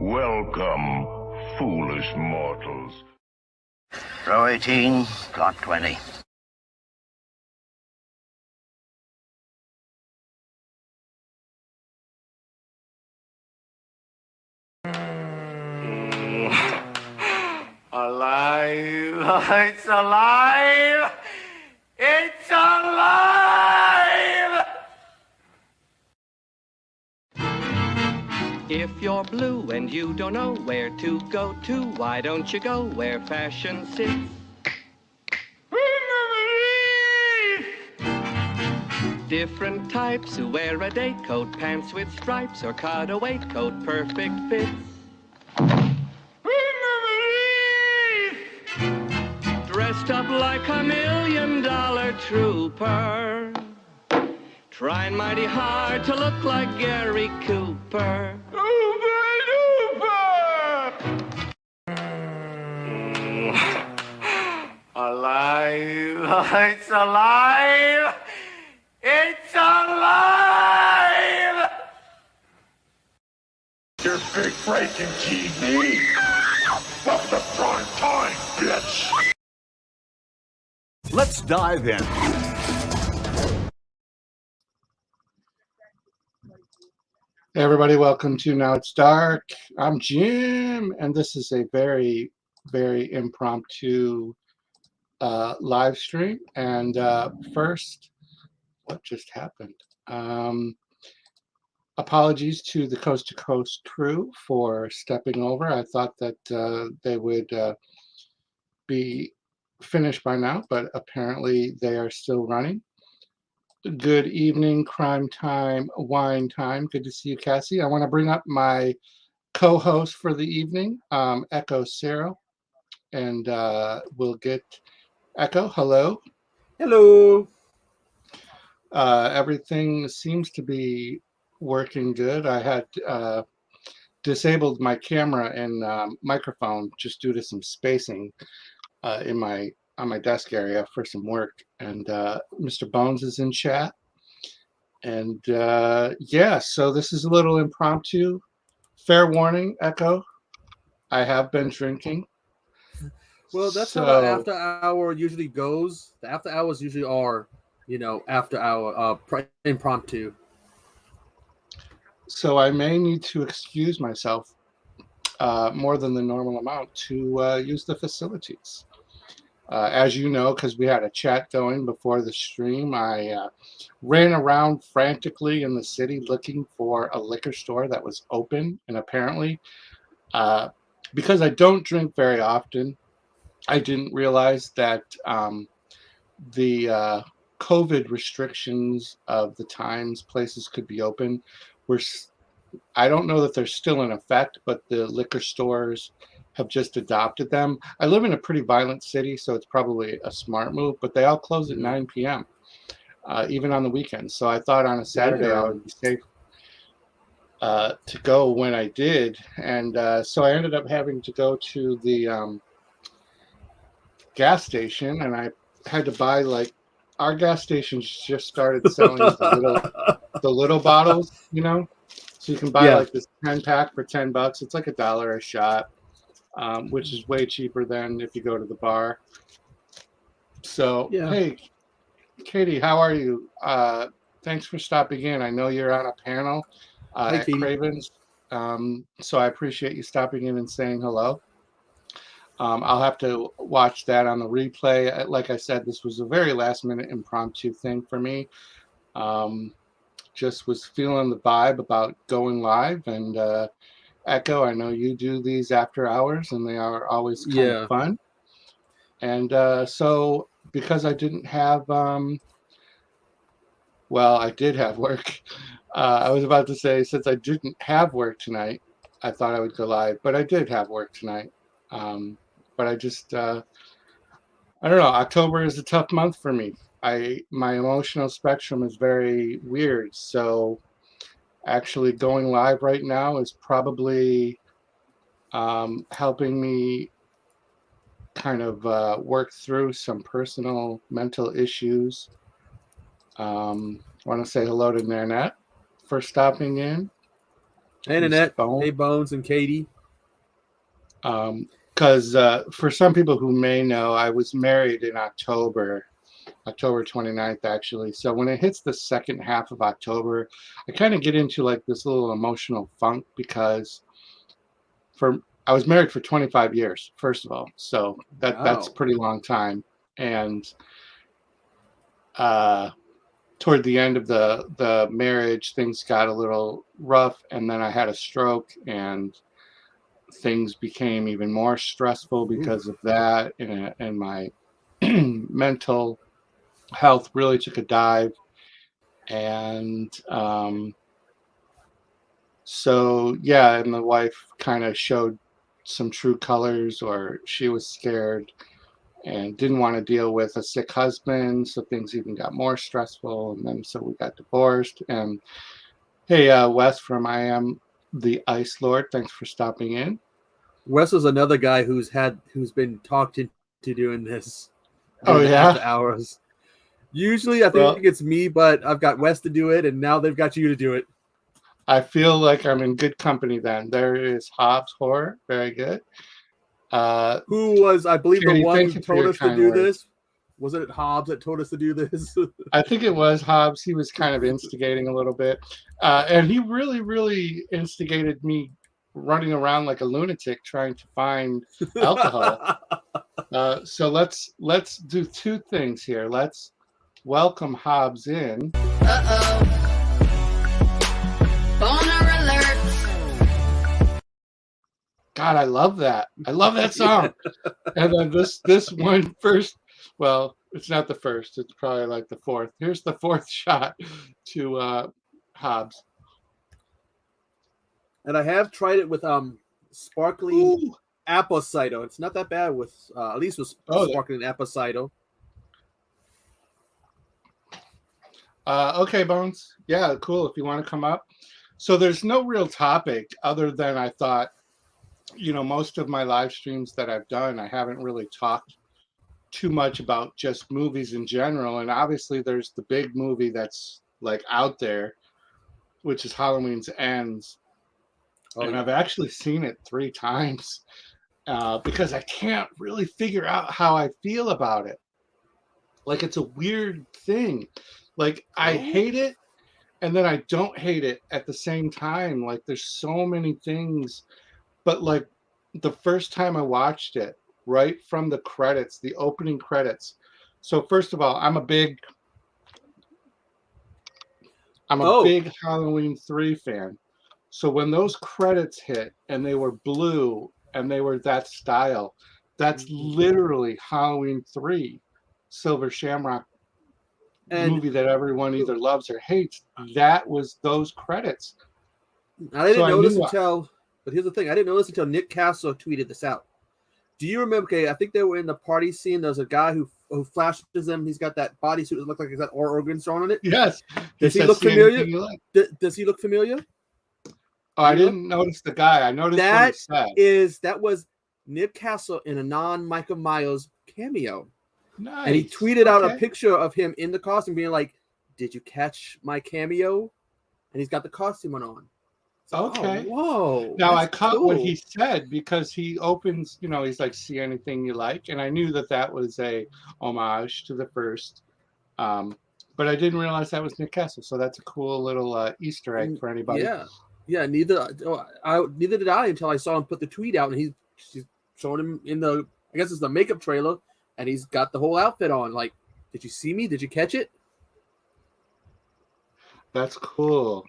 Welcome, foolish mortals. Row 18, plot 20. Alive! It's alive! It's alive! If you're blue and you don't know where to go to, why don't you go where fashion sits? Different types who wear a day coat, pants with stripes, or cutaway coat, perfect fits. Dressed up like $1 million trooper, trying mighty hard to look like Gary Cooper. Alive! It's alive! It's alive! Your big breaking TV! Welcome to prime time, bitch! Let's dive in. Hey everybody, welcome to Now It's Dark. I'm Jim, and this is a very, very impromptu live stream. And first, what just happened? Apologies to the Coast to Coast crew for stepping over. I thought that they would be finished by now, but apparently they are still running. Good evening, crime time, wine time. Good to see you, Cassie. I want to bring up my co-host for the evening, Echo Sarah, and we'll get Echo. Hello. Hello. Everything seems to be working good. I had disabled my camera and microphone just due to some spacing on my desk area for some work, and Mr. Bones is in chat, and yeah, so this is a little impromptu. Fair warning, Echo, I have been drinking. Well, that's how the after hour usually goes. The after hours usually are, after hour impromptu. So I may need to excuse myself more than the normal amount to use the facilities. As you know, because we had a chat going before the stream, I ran around frantically in the city looking for a liquor store that was open. And apparently, because I don't drink very often, I didn't realize that the COVID restrictions of the times places could be open were, I don't know that they're still in effect, but the liquor stores have just adopted them. I live in a pretty violent city, so it's probably a smart move, but they all close at 9 p.m., even on the weekends. So I thought on a Saturday I would be safe to go when I did. And so I ended up having to go to the gas station, and I had to buy, like, our gas stations just started selling the little bottles, so you can buy like this 10-pack for $10. It's like $1 a shot. Which is way cheaper than if you go to the bar. So, Hey, Katie, how are you? Thanks for stopping in. I know you're on a panel at Katie. Craven's, so I appreciate you stopping in and saying hello. I'll have to watch that on the replay. Like I said, this was a very last-minute impromptu thing for me. Just was feeling the vibe about going live, and Echo, I know you do these after hours, and they are always kind of fun. And so because I didn't have, I did have work. I was about to say, since I didn't have work tonight, I thought I would go live, but I did have work tonight. But I just, I don't know, October is a tough month for me. My emotional spectrum is very weird, so actually going live right now is probably helping me kind of work through some personal mental issues. Want to say hello to Nanette for stopping in. Hey, Nanette. Hey, Bones and Katie. Because for some people who may know, I was married in October 29th, actually. So when it hits the second half of October, I kind of get into like this little emotional funk because I was married for 25 years, first of all. So that's a pretty long time. And toward the end of the marriage, things got a little rough, and then I had a stroke, and things became even more stressful because of that, and my mental health really took a dive. And so yeah, and the wife kind of showed some true colors, or she was scared and didn't want to deal with a sick husband, so things even got more stressful. And then so we got divorced. And hey, Wes from I Am the Ice Lord, thanks for stopping in. Wes is another guy who's been talked into doing this. Oh yeah, after hours. Usually I think it's me, but I've got Wes to do it, and now they've got you to do it. I feel like I'm in good company then. There is Hobbs Horror, very good. Who was, I believe, Katie, the one who told us to do this? Was it Hobbs that told us to do this? I think it was Hobbs. He was kind of instigating a little bit. And he really, really instigated me running around like a lunatic trying to find alcohol. So let's do two things here. Let's welcome Hobbs in. Boner alert. God, I love that. I love that song. And then this one first, well, it's not the first. It's probably like the fourth. Here's the fourth shot to Hobbs. And I have tried it with sparkling apple cider. It's not that bad with at least with sparkling apple cider. Okay, Bones. Yeah, cool. If you want to come up. So there's no real topic other than I thought, most of my live streams that I've done, I haven't really talked too much about just movies in general. And obviously there's the big movie that's like out there, which is Halloween's Ends. And I've actually seen it 3 times because I can't really figure out how I feel about it. Like, it's a weird thing. Like, I hate it, and then I don't hate it at the same time. Like, there's so many things. But, like, the first time I watched it, right from the credits, the opening credits. So, first of all, I'm a big Halloween 3 fan. So when those credits hit and they were blue and they were that style, that's literally Halloween 3, Silver Shamrock movie that everyone either loves or hates. That was those credits. I didn't know this until, but here's the thing. I didn't know this until Nick Castle tweeted this out. Do you remember, okay, I think they were in the party scene. There's a guy who flashes them. He's got that bodysuit that looks like he's got organs on it. Yes. Does he look familiar? Does he look familiar? Oh, I didn't notice the guy. I noticed that was Nick Castle in a non-Michael Myers cameo. Nice. And he tweeted out a picture of him in the costume being like, "Did you catch my cameo?" And he's got the costume on. So, okay. Whoa. Now I caught what he said because he opens, he's like, "See anything you like?" And I knew that was a homage to the first. But I didn't realize that was Nick Castle. So that's a cool little Easter egg for anybody. Yeah. Yeah, neither did I until I saw him put the tweet out, and she's showing him in the, I guess it's the makeup trailer, and he's got the whole outfit on. Like, did you see me? Did you catch it? That's cool.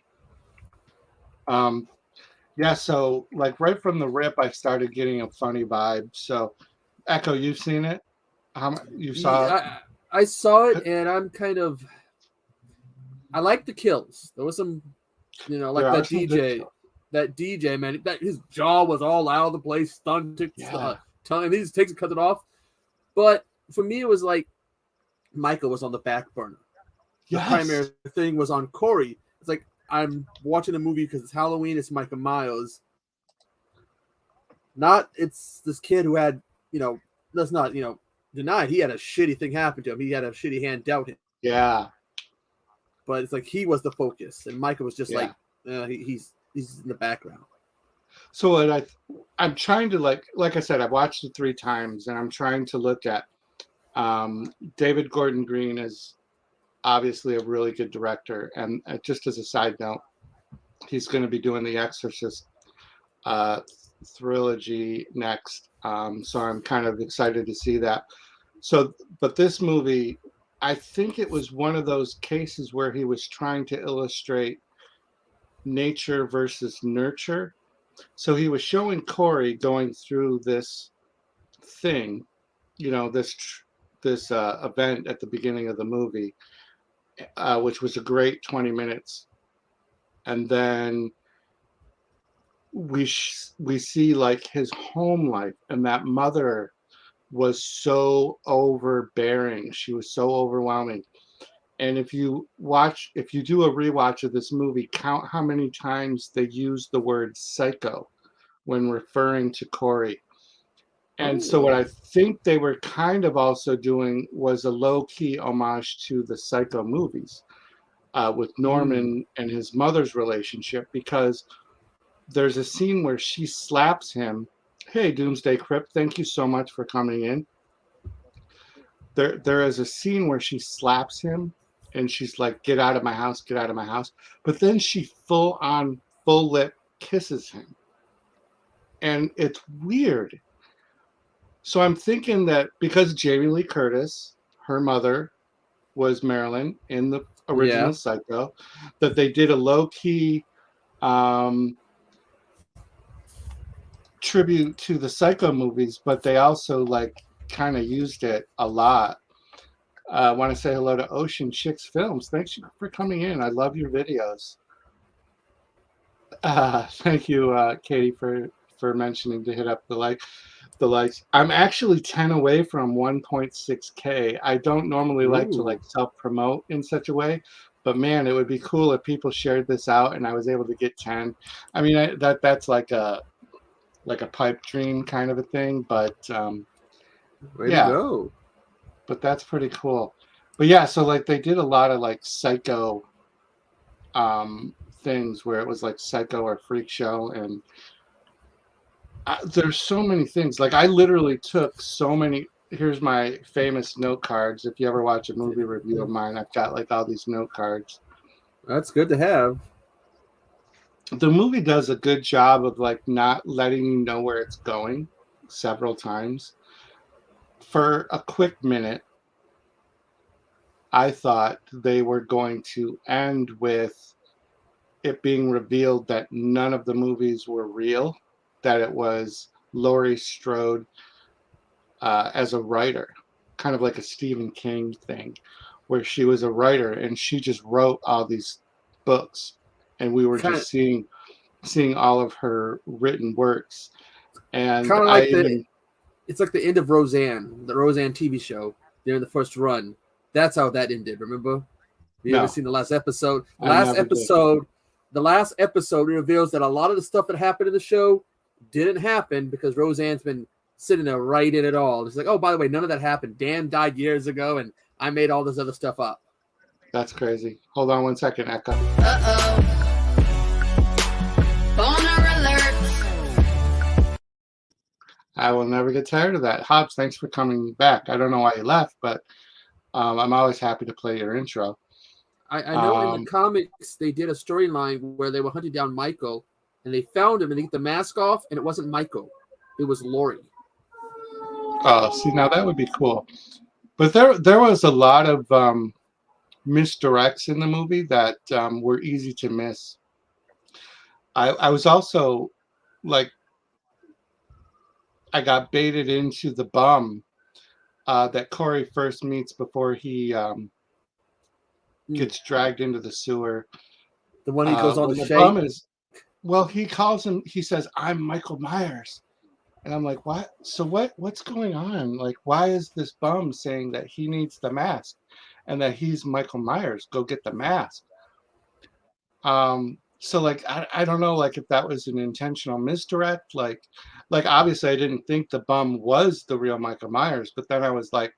Yeah, so like right from the rip, I started getting a funny vibe. So, Echo, you've seen it? You saw it? I saw it, and I'm kind of, I like the kills. There was some. Like that DJ, man, that his jaw was all out of the place, stunned, and he just takes it, cuts it off. But for me, it was like Michael was on the back burner. The primary thing was on Corey. It's like, I'm watching a movie because it's Halloween, it's Michael Myers. Not, it's this kid who had, let's not, denied he had a shitty thing happen to him. He had a shitty hand dealt him. Yeah. But it's like he was the focus, and Michael was just like he's He's in the background. So what I'm trying to like I said, I've watched it 3 times, and I'm trying to look at David Gordon Green is obviously a really good director, and just as a side note, he's going to be doing the Exorcist trilogy next, so I'm kind of excited to see that. So, but this movie, I think it was one of those cases where he was trying to illustrate nature versus nurture. So he was showing Corey going through this thing, this event at the beginning of the movie, which was a great 20 minutes, and then we see like his home life, and that mother was so overbearing. She was so overwhelming. And if you do a rewatch of this movie, count how many times they use the word psycho when referring to Corey. And so what I think they were kind of also doing was a low-key homage to the Psycho movies with Norman and his mother's relationship, because there's a scene where she slaps him. Hey, Doomsday Crypt, thank you so much for coming in. There is a scene where she slaps him, and she's like, get out of my house, get out of my house. But then she full lip kisses him. And it's weird. So I'm thinking that because Jamie Lee Curtis, her mother, was Marilyn in the original Psycho, that they did a low-key tribute to the Psycho movies, but they also like kind of used it a lot. I want to say hello to Ocean Chicks Films. Thanks for coming in. I love your videos. Thank you, Katie, for mentioning to hit up the likes. I'm actually 10 away from 1.6K. I don't normally like to like self-promote in such a way, but man, it would be cool if people shared this out and I was able to get 10. I mean, that's like a pipe dream kind of a thing, but Way to go. But that's pretty cool. But yeah, so like they did a lot of like Psycho things where it was like Psycho or Freak Show, and there's so many things. Like I literally took so many. Here's my famous note cards. If you ever watch a movie review of mine, I've got like all these note cards. That's good to have. The movie does a good job of like not letting you know where it's going several times. For a quick minute, I thought they were going to end with it being revealed that none of the movies were real, that it was Laurie Strode as a writer, kind of like a Stephen King thing, where she was a writer and she just wrote all these books, and we were just seeing all of her written works. And kind of like it's like the end of Roseanne, the Roseanne TV show during the first run. That's how that ended. Remember? You ever seen the last episode? The last episode reveals that a lot of the stuff that happened in the show didn't happen because Roseanne's been sitting there writing it all. It's like, oh, by the way, none of that happened. Dan died years ago, and I made all this other stuff up. That's crazy. Hold on one second, Echo. Boner alert. I will never get tired of that. Hobbs, thanks for coming back. I don't know why you left, but I'm always happy to play your intro. I know in the comics they did a storyline where they were hunting down Michael, and they found him and they get the mask off, and it wasn't Michael. It was Laurie. Oh, see, now that would be cool. But there was a lot of misdirects in the movie that were easy to miss. I was also like, I got baited into the bum that Corey first meets before he gets dragged into the sewer. The one he goes on the bum is, well, he calls him, he says, I'm Michael Myers. And I'm like, what? So what's going on? Like, why is this bum saying that he needs the mask and that he's Michael Myers? Go get the mask. So like, I don't know, like if that was an intentional misdirect, like obviously I didn't think the bum was the real Michael Myers, but then I was like,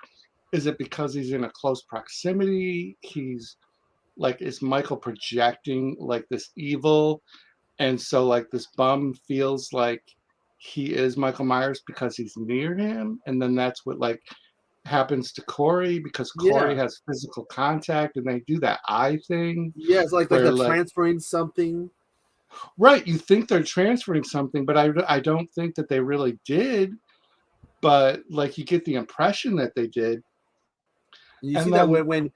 is it because he's in a close proximity? He's like, is Michael projecting like this evil? And so like this bum feels like he is Michael Myers because he's near him, and then that's what like happens to Corey because Corey Yeah. has physical contact, and they do that eye thing. Yeah, it's like where, they're like, transferring something. right, you think they're transferring something, but I don't think that they really did. But like you get the impression that they did. You And see that then,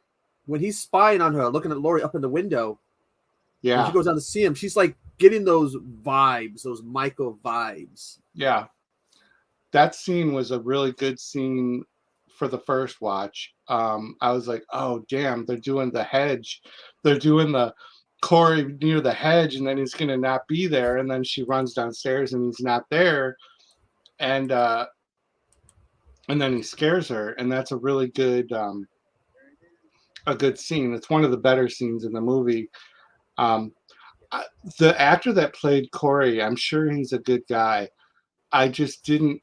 when he's spying on her, looking at Laurie up in the window, when yeah, she goes down to see him, she's like getting those vibes, those Michael vibes. yeah, that scene was a really good scene for the first watch. I was like, oh damn, they're doing the hedge, they're doing the Corey near the hedge, and then he's gonna not be there, and then she runs downstairs and he's not there, and then he scares her, and that's a really good a good scene. It's one of the better scenes in the movie. Um, the actor that played Corey, I'm sure he's a good guy. I just I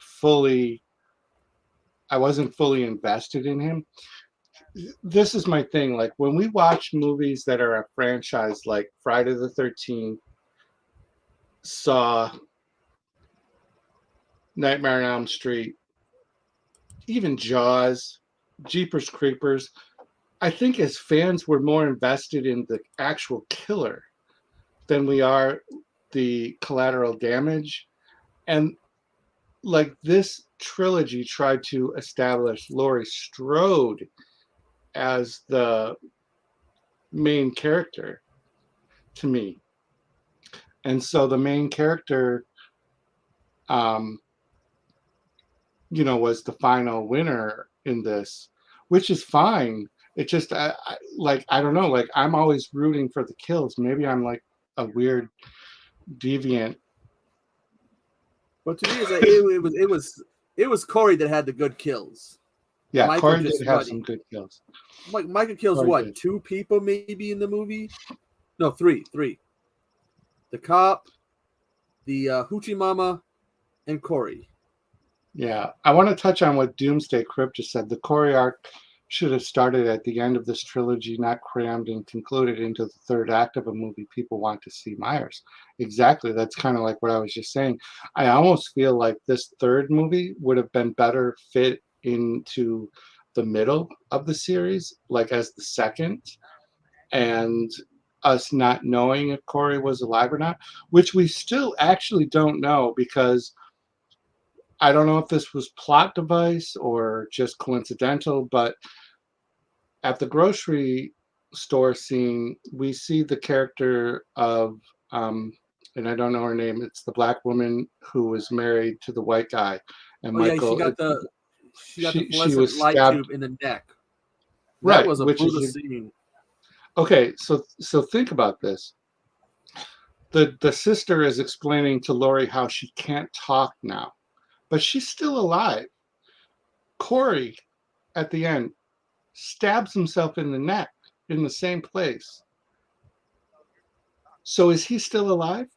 wasn't fully invested in him. This is my thing. Like when we watch movies that are a franchise, like Friday the 13th, Saw, Nightmare on Elm Street, even Jaws, Jeepers Creepers, I think as fans we're more invested in the actual killer than we are the collateral damage. And like this trilogy tried to establish Laurie Strode as the main character to me. And so the main character was the final winner in this, which is fine. It just I don't know, like I'm always rooting for the kills. Maybe I'm like a weird deviant. But to me, it's like it was Corey that had the good kills. Yeah, Michael Corey just did have some good kills. Michael kills Corey what? did. 2 people maybe in the movie? No, 3. The cop, the Hoochie Mama, and Corey. Yeah, I want to touch on what Doomsday Crypt just said. The Corey arc should have started at the end of this trilogy, not crammed and concluded into the third act of a movie people want to see Myers. Exactly. That's kind of like what I was just saying. I almost feel like this third movie would have been better fit into the middle of the series, like as the second, and us not knowing if Corey was alive or not, which we still actually don't know because I don't know if this was plot device or just coincidental, but at the grocery store scene, we see the character of, and I don't know her name. It's the black woman who was married to the white guy, and Michael. Yeah, she got the she fluorescent was light stabbed, tube in the neck. right? That was a Which brutal is scene. okay. So think about this. The sister is explaining to Laurie how she can't talk now, but she's still alive. Corey, at the end, stabs himself in the neck in the same place. So is he still alive?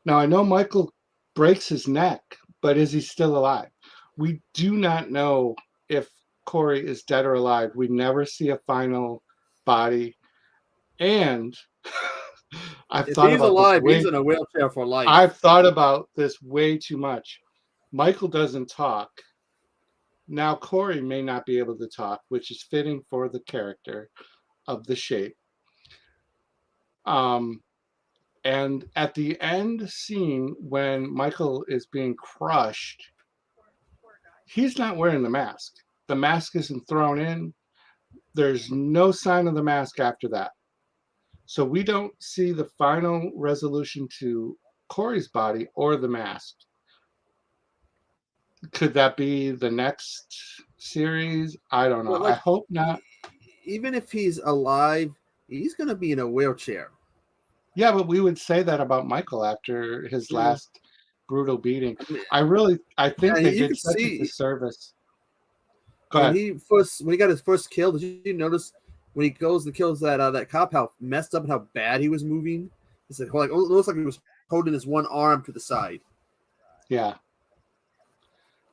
Now I know Michael breaks his neck, but is he still alive? We do not know if Corey is dead or alive. We never see a final body. And If he's alive, he's in a wheelchair for life. I've thought about this way too much. Michael doesn't talk. Now Corey may not be able to talk, which is fitting for the character of the Shape. And at the end scene, when Michael is being crushed, he's not wearing the mask. The mask isn't thrown in. There's no sign of the mask after that. So we don't see the final resolution to Corey's body or the mask. Could that be the next series? I don't know. Well, like, I hope not. Even if he's alive, he's going to be in a wheelchair. Yeah, but we would say that about Michael after his last brutal beating. I think they did such a disservice. When he got his first kill, did you notice when he goes and kills that cop how messed up and how bad he was moving? It's like it looks like he was holding his one arm to the side. Yeah.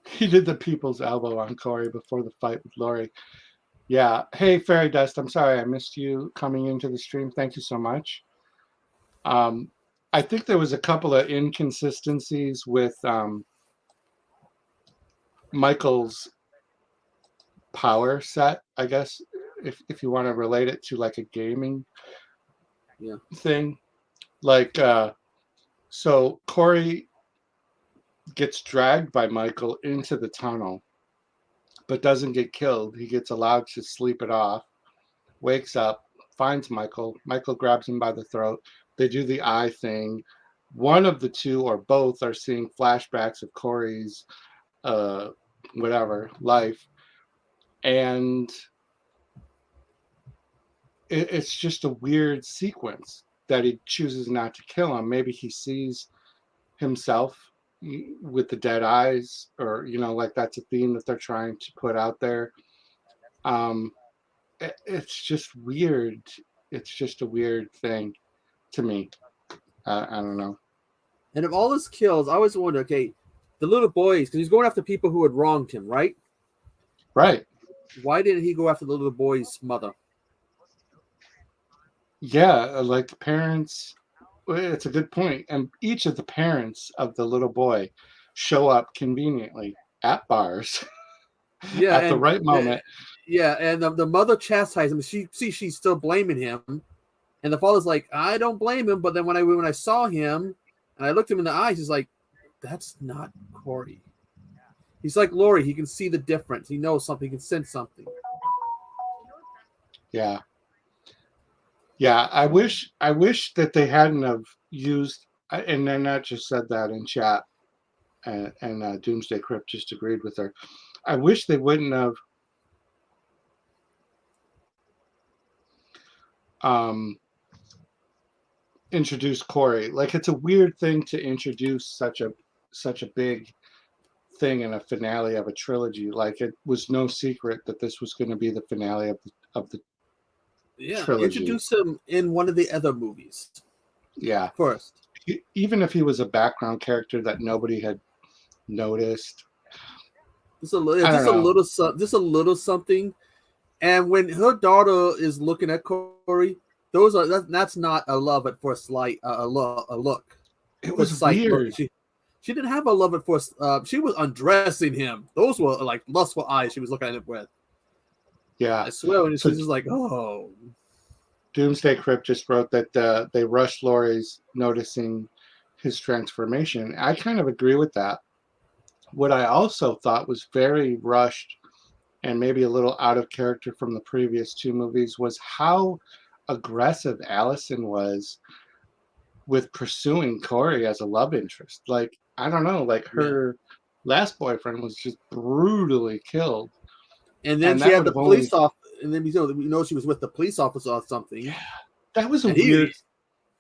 He did the people's elbow on Corey before the fight with Laurie. Yeah. Hey, Fairy Dust, I'm sorry I missed you coming into the stream. Thank you so much. I think there was a couple of inconsistencies with Michael's power set, I guess, if you want to relate it to like a gaming thing. Like, so Corey gets dragged by Michael into the tunnel, but doesn't get killed. He gets allowed to sleep it off, wakes up, finds Michael. Michael grabs him by the throat. They do the eye thing. One of the two or both are seeing flashbacks of Corey's life. And it's just a weird sequence that he chooses not to kill him. Maybe he sees himself with the dead eyes, or like that's a theme that they're trying to put out there. It's just weird. It's just a weird thing to me. I don't know. And of all his kills, I always wonder, okay, the little boys, because he's going after people who had wronged him, right? Right. Why didn't he go after the little boy's mother? Yeah, like the parents. It's a good point. And each of the parents of the little boy show up conveniently at bars at the right moment. And the mother chastises him. She's still blaming him. And the father's like, I don't blame him. But then when I saw him and I looked him in the eyes, he's like, that's not Corey. He's like Laurie. He can see the difference. He knows something. He can sense something. Yeah. Yeah, I wish that they hadn't have used, and then not just said that in chat, and Doomsday Crypt just agreed with her. I wish they wouldn't have introduced Corey. Like, it's a weird thing to introduce such a big thing in a finale of a trilogy. Like, it was no secret that this was going to be the finale of the trilogy. Introduce him in one of the other movies. Yeah. First. Even if he was a background character that nobody had noticed. Just a little something. And when her daughter is looking at Corey, that's not a love at first sight. A look. It was weird. She didn't have a love at first. She was undressing him. Those were like lustful eyes she was looking at him with. Yeah, I swear. And she's just like, oh. Doomsday Crypt just wrote that they rushed Laurie's noticing his transformation. I kind of agree with that. What I also thought was very rushed and maybe a little out of character from the previous two movies was how aggressive Allison was with pursuing Corey as a love interest. Like, I don't know, like her last boyfriend was just brutally killed. And then she had the police officer, and then we know she was with the police officer or something. Yeah, that was weird.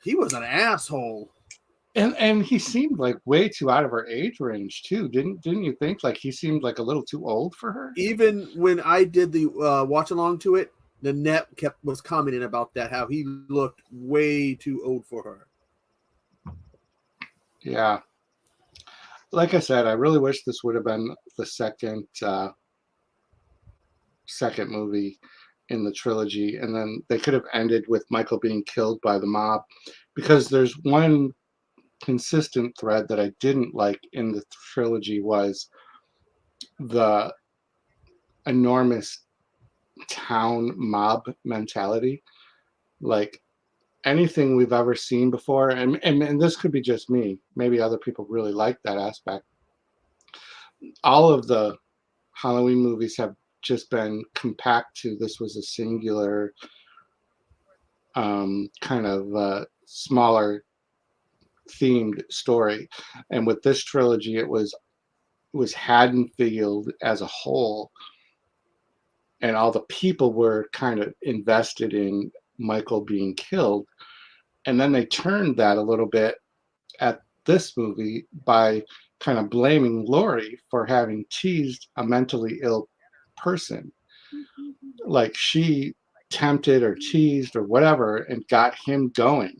He was an asshole. And he seemed like way too out of her age range too. Didn't you think? Like, he seemed like a little too old for her. Even when I did the watch along to it, the net was commenting about that, how he looked way too old for her. Yeah. Like I said, I really wish this would have been the second movie in the trilogy, and then they could have ended with Michael being killed by the mob, because there's one consistent thread that I didn't like in the trilogy was the enormous town mob mentality. Like, anything we've ever seen before, and this could be just me, maybe other people really like that aspect. All of the Halloween movies have just been compact to this was a singular kind of smaller themed story, and with this trilogy it was Haddonfield as a whole, and all the people were kind of invested in Michael being killed. And then they turned that a little bit at this movie by kind of blaming Laurie for having teased a mentally ill person. Like, she tempted or teased or whatever and got him going.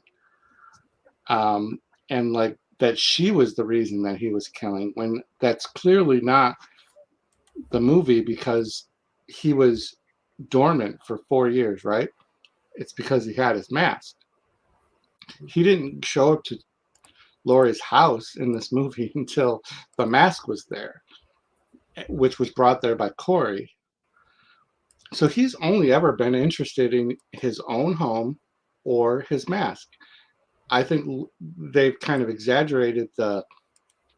And like that she was the reason that he was killing, when that's clearly not the movie, because he was dormant for 4 years, right? It's because he had his mask. He didn't show up Laurie's house in this movie until the mask was there, which was brought there by Corey. So he's only ever been interested in his own home or his mask. I think they've kind of exaggerated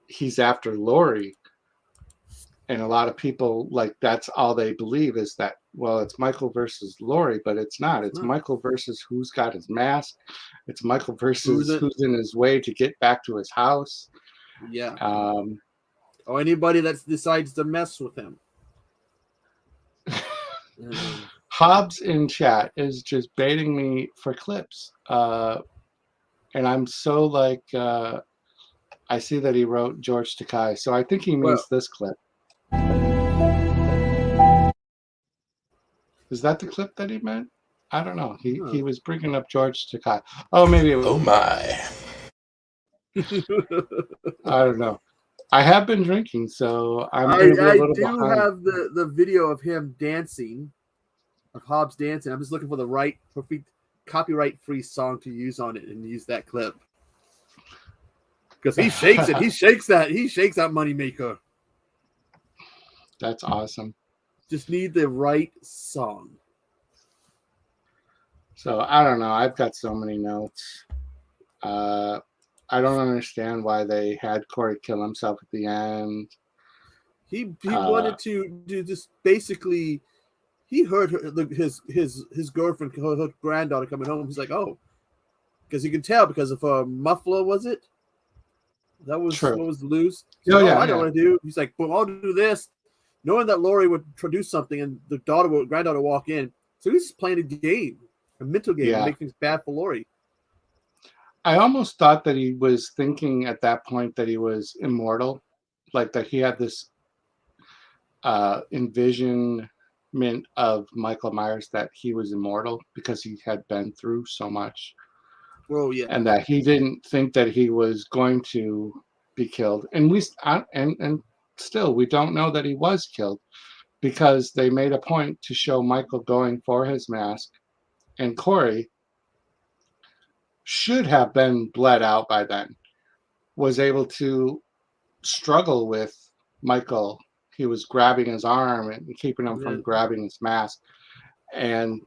he's after Laurie. And a lot of people, like, that's all they believe is that, well, it's Michael versus Laurie, but it's not. It's Michael versus who's got his mask. It's Michael versus who's in his way to get back to his house. Yeah. Or anybody that decides to mess with him. Hobbs in chat is just baiting me for clips. And I'm so like, I see that he wrote George Takei. So I think he means this clip. Is that the clip that he meant? I don't know. He was bringing up George Takei. Oh, maybe it was. Oh my. I don't know. I have been drinking, so I'm going to be a little behind. I do have the video of him dancing, of Hobbs dancing. I'm just looking for the right, perfect, copyright-free song to use on it and use that clip. Because he shakes it. He shakes that moneymaker. That's awesome. Just need the right song. So I don't know. I've got so many notes. I don't understand why they had Corey kill himself at the end. He wanted to just basically. He heard his girlfriend, her granddaughter coming home. He's like, oh, because you can tell because of her muffler, was it? That was True. What was loose. Oh, yeah, I don't want to do. He's like, well, I'll do this, knowing that Laurie would produce something and the granddaughter walk in. So he's just playing a game, a mental game, to make things bad for Laurie. I almost thought that he was thinking at that point that he was immortal, like that he had this envisionment of Michael Myers that he was immortal because he had been through so much. Oh yeah, and that he didn't think that he was going to be killed. And still, we don't know that he was killed because they made a point to show Michael going for his mask, and Corey should have been bled out by then, was able to struggle with Michael. He was grabbing his arm and keeping him from grabbing his mask. And,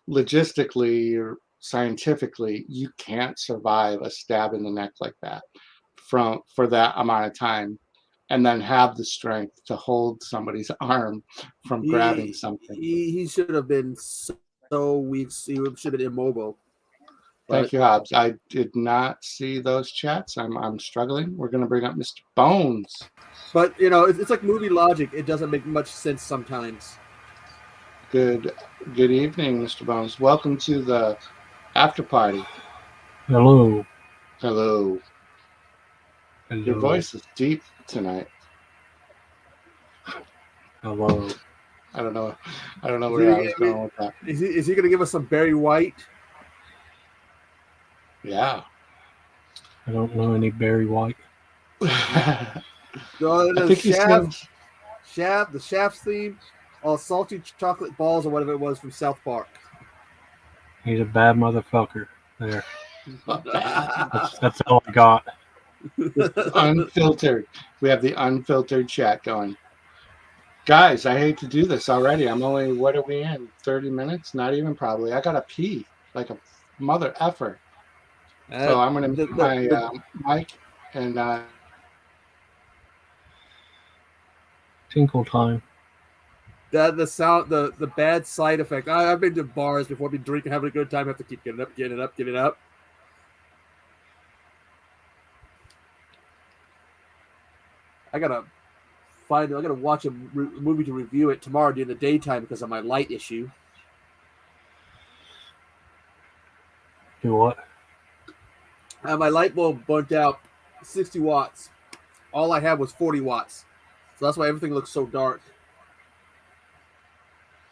logistically or scientifically, you can't survive a stab in the neck like that for that amount of time and then have the strength to hold somebody's arm from grabbing something. He should have been so weak. He should have been immobile. Thank you, Hobbs. I did not see those chats. I'm struggling. We're going to bring up Mr. Bones. But, it's like movie logic. It doesn't make much sense sometimes. Good evening, Mr. Bones. Welcome to the after party. Hello. Hello. Your voice is deep tonight. Hello. I don't know where I was going with that. Is he going to give us some Barry White? Yeah. I don't know any Barry White. I think the Shaft's theme, all salty chocolate balls or whatever it was from South Park. He's a bad motherfucker. There. That's all I got. Unfiltered. We have the unfiltered chat going. Guys, I hate to do this already. what are we in? 30 minutes? Not even probably. I gotta pee like a mother effer. So I'm gonna mute my mic and Tinkle time. The sound, the bad side effect. I've been to bars before, been drinking, having a good time. I have to keep getting up. I gotta watch a movie to review it tomorrow during the daytime because of my light issue. Do what? My light bulb burnt out 60 watts. All I had was 40 watts. So that's why everything looks so dark.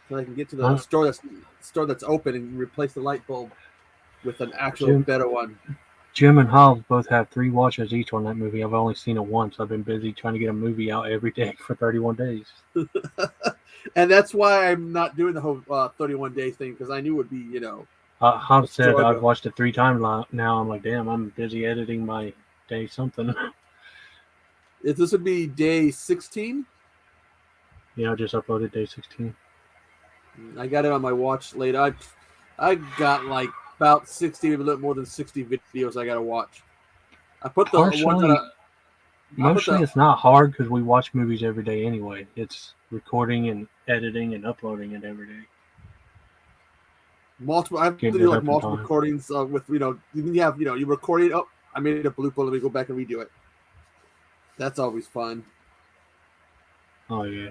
So I can get to the store that's open and replace the light bulb with an actual better one. Jim and Hobbs both have 3 watches each on that movie. I've only seen it once. I've been busy trying to get a movie out every day for 31 days. And that's why I'm not doing the whole 31-day thing, because I knew it would be, Hobbs said I've watched it 3 times now. I'm like, damn, I'm busy editing my day something. If this would be day 16, Yeah, I just uploaded day 16. I got it on my watch later. I got like about 60, a little more than 60 videos I got to watch. I put the one that Mostly it's not hard because we watch movies every day anyway. It's recording and editing and uploading it every day. multiple. I have to Getting do it like up in multiple time. recordings with you have you record it. Oh, I made a blooper. Let me go back and redo it. That's always fun. Oh yeah.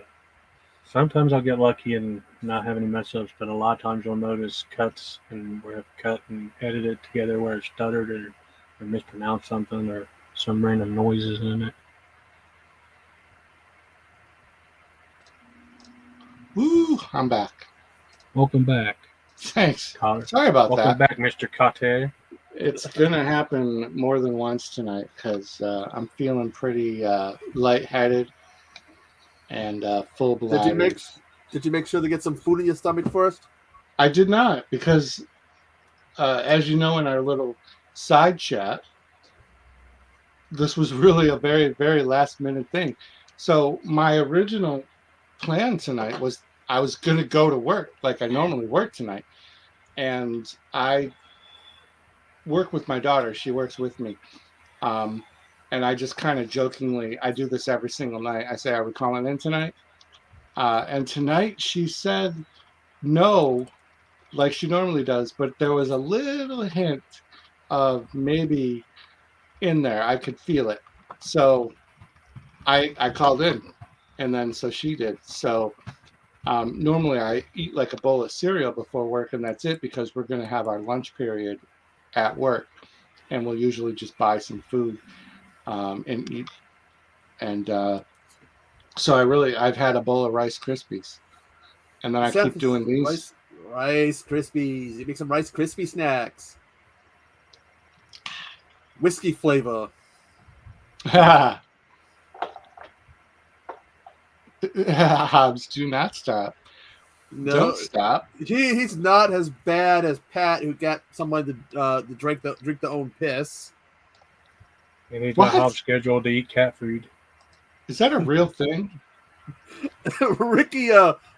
Sometimes I'll get lucky and not have any mess ups, but a lot of times you'll notice cuts and we have to cut and edit it together where it stuttered or mispronounced something or some random noises in it. Woo! I'm back. Welcome back. Thanks. Connor. Sorry about Welcome that. back, Mr. Kate. It's gonna happen more than once tonight because I'm feeling pretty lightheaded and full bladder. Did you make sure to get some food in your stomach first? I did not because, as you know, in our little side chat, this was really a very, very last minute thing. So my original plan tonight was I was going to go to work like I normally work tonight. And I work with my daughter. She works with me. And I just kind of jokingly, I do this every single night. I say, are we calling in tonight? And tonight she said no, like she normally does, but there was a little hint of maybe in there. I could feel it. So I called in, and then so she did. So normally I eat like a bowl of cereal before work, and that's it because we're going to have our lunch period at work, and we'll usually just buy some food and eat. And so I've had a bowl of Rice Krispies, and then I keep doing these. Rice Krispies. You make some Rice Krispie snacks. Whiskey flavor. Hobbs, do not stop. No, Don't stop. He's not as bad as Pat, who got someone to drink their own piss. And he's got Hobbs scheduled to eat cat food. Is that a real thing? Ricky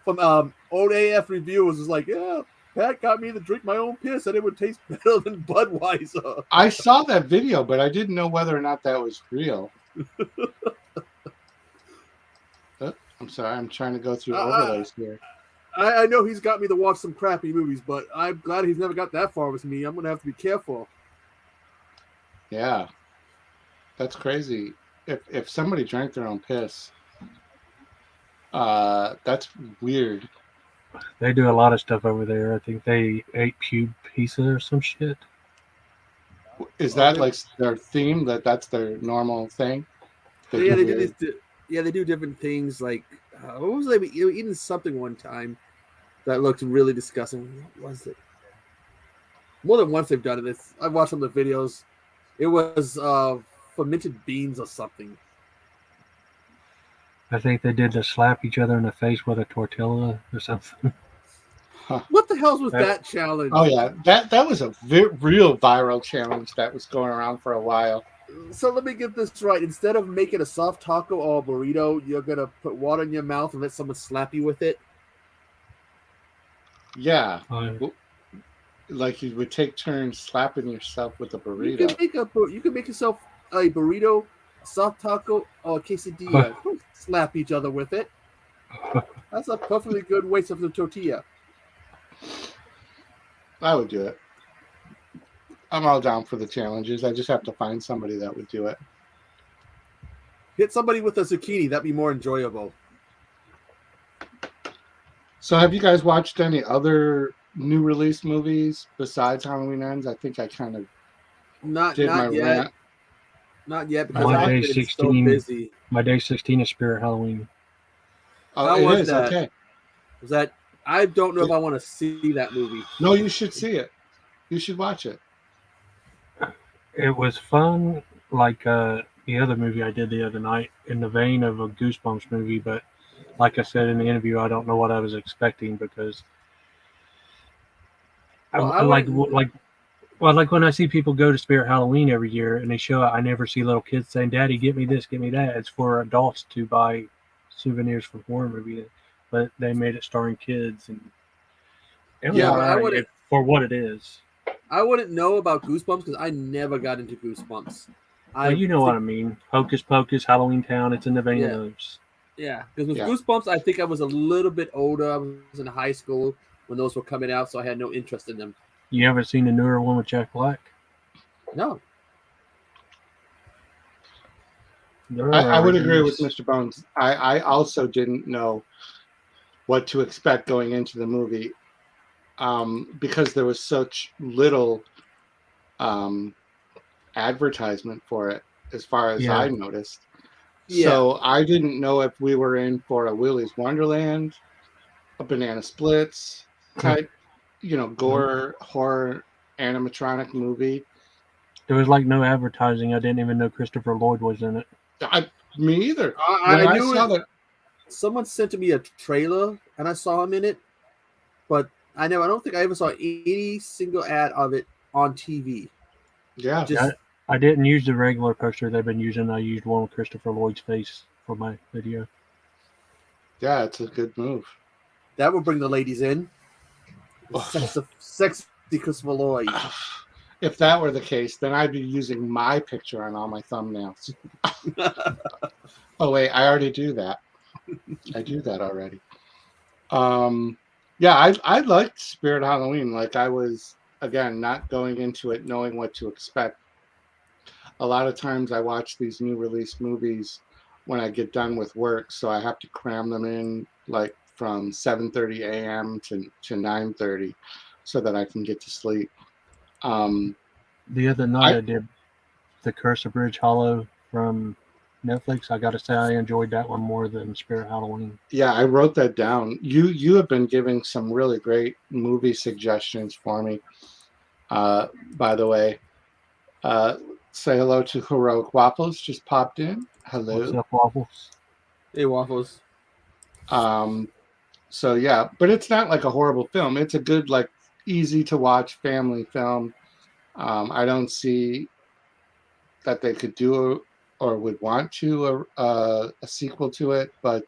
from Old AF Review was like, yeah, Pat got me to drink my own piss and it would taste better than Budweiser. I saw that video, but I didn't know whether or not that was real. I'm sorry, I'm trying to go through overlays here. I know he's got me to watch some crappy movies, but I'm glad he's never got that far with me. I'm going to have to be careful. Yeah. That's crazy. If somebody drank their own piss, that's weird. They do a lot of stuff over there. I think they ate pube pizza or some shit. Is that like their theme? That's their normal thing? They do different things. Like, what was they eating something one time that looked really disgusting? What was it? More than once they've done it. I've watched some of the videos. It was fermented beans or something. I think they did to slap each other in the face with a tortilla or something. Huh. What the hell was that challenge? Oh yeah, that was a real viral challenge that was going around for a while. So let me get this right. Instead of making a soft taco or a burrito, you're gonna put water in your mouth and let someone slap you with it. Yeah, like you would take turns slapping yourself with a burrito. You can make yourself a burrito, a soft taco, or a quesadilla. Slap each other with it. That's a perfectly good waste of the tortilla. I would do it. I'm all down for the challenges. I just have to find somebody that would do it. Hit somebody with a zucchini. That'd be more enjoyable. So have you guys watched any other new release movies besides Halloween Ends? I think I kind of not did my yet. rant. Not yet because My I've day been 16. so busy. My day 16 is Spirit Halloween. Oh, How it was is that? okay. Was that? I don't know if I want to see that movie. No, you should see it. You should watch it. It was fun, like the other movie I did the other night, in the vein of a Goosebumps movie. But like I said in the interview, I don't know what I was expecting because Well, like Well, like when I see people go to Spirit Halloween every year and they show it, I never see little kids saying, "Daddy, get me this, get me that." It's for adults to buy souvenirs from horror movies, but they made it starring kids, and it was Yeah, all but right for what it is. I wouldn't know about Goosebumps because I never got into Goosebumps. Well, you know what I mean. Hocus Pocus, Halloween Town, it's in the vein of Yeah. those. Yeah, because with Yeah. Goosebumps, I think I was a little bit older. I was in high school when those were coming out, so I had no interest in them. You ever seen the newer one with Jack Black? No. I would agree with Mr. Bones. I also didn't know what to expect going into the movie because there was such little advertisement for it, as far as I noticed. Yeah. So I didn't know if we were in for a Willy's Wonderland, a Banana Splits type, gore, horror, animatronic movie. There was like no advertising. I didn't even know Christopher Lloyd was in it. Me either. I knew it. Someone sent to me a trailer, and I saw him in it, but I don't think I ever saw any single ad of it on TV. Yeah. I didn't use the regular poster they've been using. I used one with Christopher Lloyd's face for my video. Yeah, it's a good move. That would bring the ladies in. Sexy Christopher Lloyd. If that were the case, then I'd be using my picture on all my thumbnails. Oh, wait, I already do that. I do that already. Yeah, I liked Spirit Halloween. Like, I was, again, not going into it knowing what to expect. A lot of times I watch these new release movies when I get done with work, so I have to cram them in, like, from 7:30 a.m. to 9:30 so that I can get to sleep. The other night I did The Curse of Bridge Hollow from Netflix. I got to say I enjoyed that one more than Spirit Halloween. Yeah, I wrote that down. You have been giving some really great movie suggestions for me. By the way, say hello to Heroic Waffles. Just popped in. Hello. What's up, Waffles? Hey, Waffles. So yeah, but it's not like a horrible film. It's a good, like, easy to watch family film. I don't see that they could do or would want to a sequel to it, but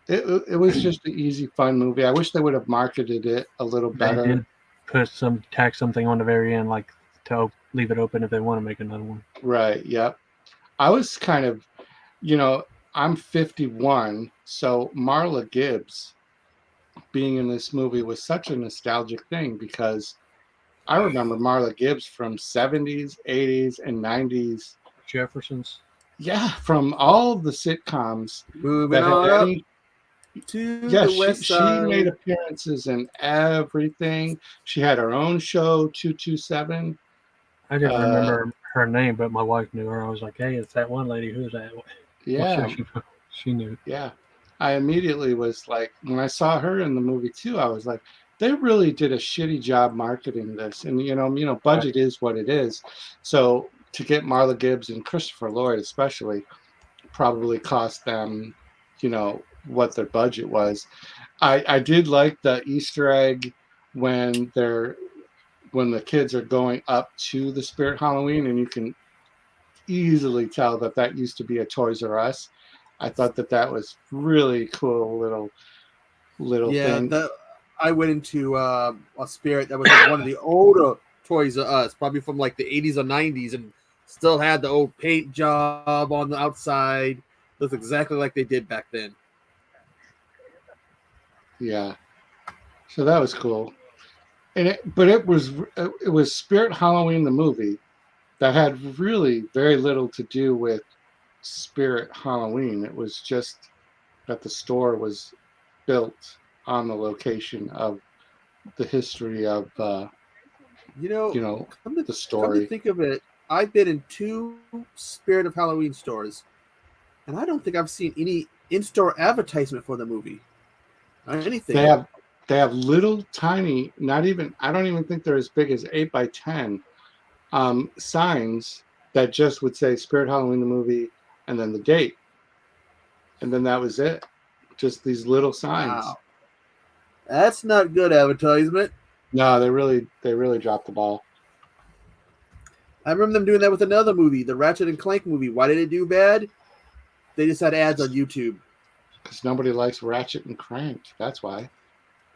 it was just an easy, fun movie. I wish they would have marketed it a little better. They did tack something on the very end, like to leave it open if they want to make another one. Right. Yep. I was kind of, I'm 51, so Marla Gibbs being in this movie was such a nostalgic thing because I remember Marla Gibbs from 70s, 80s, and 90s. Jeffersons. Yeah, from all the sitcoms. Moving on up to the West Side. She made appearances in everything. She had her own show, 227. I didn't remember her name, but my wife knew her. I was like, hey, it's that one lady. Who's that? Yeah. She knew. Yeah. I immediately was like, when I saw her in the movie too, I was like, they really did a shitty job marketing this. And, budget is what it is. So to get Marla Gibbs and Christopher Lloyd especially probably cost them, what their budget was. I did like the Easter egg when the kids are going up to the Spirit Halloween, and you can easily tell that used to be a Toys R Us. I thought that was really cool little thing. Yeah, I went into a Spirit that was like one of the older Toys R Us, probably from like the 80s or 90s, and still had the old paint job on the outside. Looks exactly like they did back then. Yeah, so that was cool. But it was Spirit Halloween the movie that had really very little to do with Spirit Halloween. It was just that the store was built on the location of the history of the story. Come to think of it, I've been in 2 Spirit of Halloween stores, and I don't think I've seen any in-store advertisement for the movie or anything. They have little tiny, I don't even think they're as big as 8x10 signs that just would say Spirit Halloween the movie and then the date. And then that was it. Just these little signs. Wow. That's not good advertisement. No, they really dropped the ball. I remember them doing that with another movie, the Ratchet and Clank movie. Why did it do bad? They just had ads on YouTube. Because nobody likes Ratchet and Crank. That's why.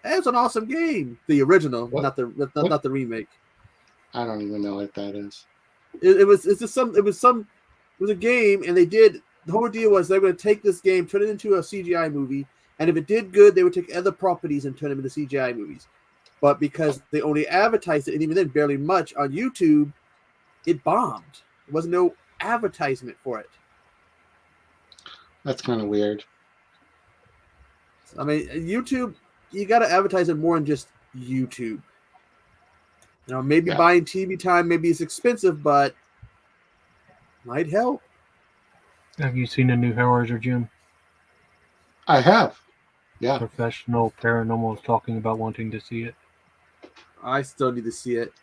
It's an awesome game. The original, What? not the remake. I don't even know what that is. It was a game, and the whole deal was they were going to take this game, turn it into a CGI movie, and if it did good, they would take other properties and turn them into CGI movies. But because they only advertised it, and even then barely much on YouTube, it bombed. There wasn't no advertisement for it. That's kind of weird. I mean, YouTube, you got to advertise it more than just YouTube. You know, maybe buying TV time, maybe it's expensive, but might help. Have you seen the new Hellraiser, Jim? I have. Yeah. Professional Paranormal is talking about wanting to see it. I still need to see it.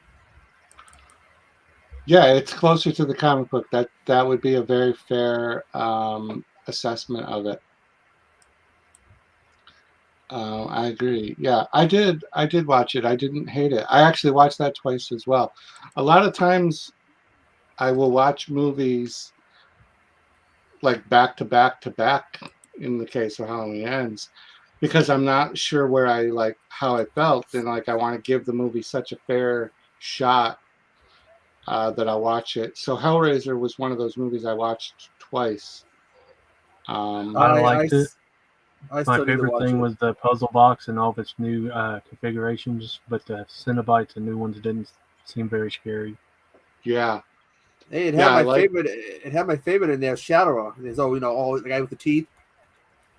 Yeah, it's closer to the comic book. That would be a very fair assessment of it. I agree. Yeah, I did watch it. I didn't hate it. I actually watched that twice as well. A lot of times I will watch movies like back to back to back in the case of Halloween Ends because I'm not sure where I like how I felt, and like I want to give the movie such a fair shot that I watch it. So Hellraiser was one of those movies I watched twice. I liked it. My favorite thing was the puzzle box and all of its new configurations, but the Cenobites and new ones didn't seem very scary. Yeah. Hey, it had favorite. It had my favorite in there, Shadowrun. There's all the guy with the teeth.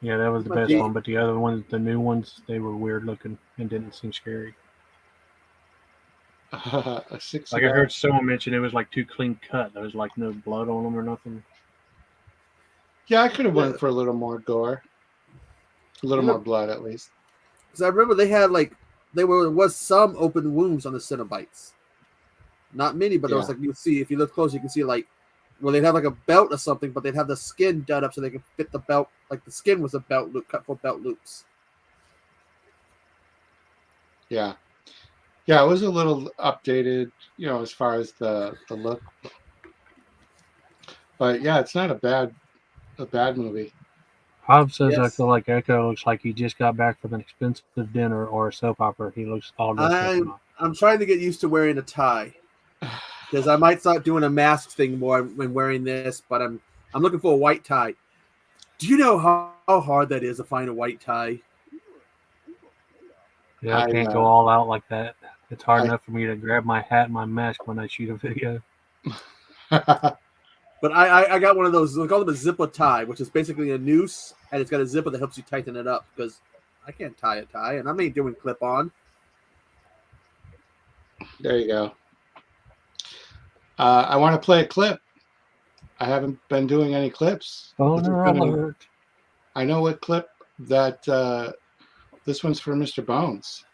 Yeah, that was the best one. But the other ones, the new ones, they were weird looking and didn't seem scary. A six. Like I heard someone mention it was like too clean cut. There was like no blood on them or nothing. Yeah, I could have went for a little more gore. A little more blood, at least. Because I remember they had there was some open wounds on the Cenobites. Not many, but there was you see if you look close, you can see they'd have like a belt or something, but they'd have the skin done up so they could fit the belt. Like the skin was a belt loop cut for belt loops. Yeah, yeah, it was a little updated, as far as the look. But yeah, it's not a bad movie. Hobbs says, I feel like Echo looks like he just got back from an expensive dinner or a soap opera. He looks all dressed up. I'm trying to get used to wearing a tie because I might start doing a mask thing more when wearing this. But I'm looking for a white tie. Do you know how hard that is to find a white tie? Yeah, I can't go all out like that. It's hard enough for me to grab my hat and my mask when I shoot a video. But I got one of those. We call them a zipper tie, which is basically a noose, and it's got a zipper that helps you tighten it up because I can't tie a tie, and I ain't doing clip-on. There you go. I want to play a clip. I haven't been doing any clips. Oh, no, I know what clip that this one's for Mr. Bones.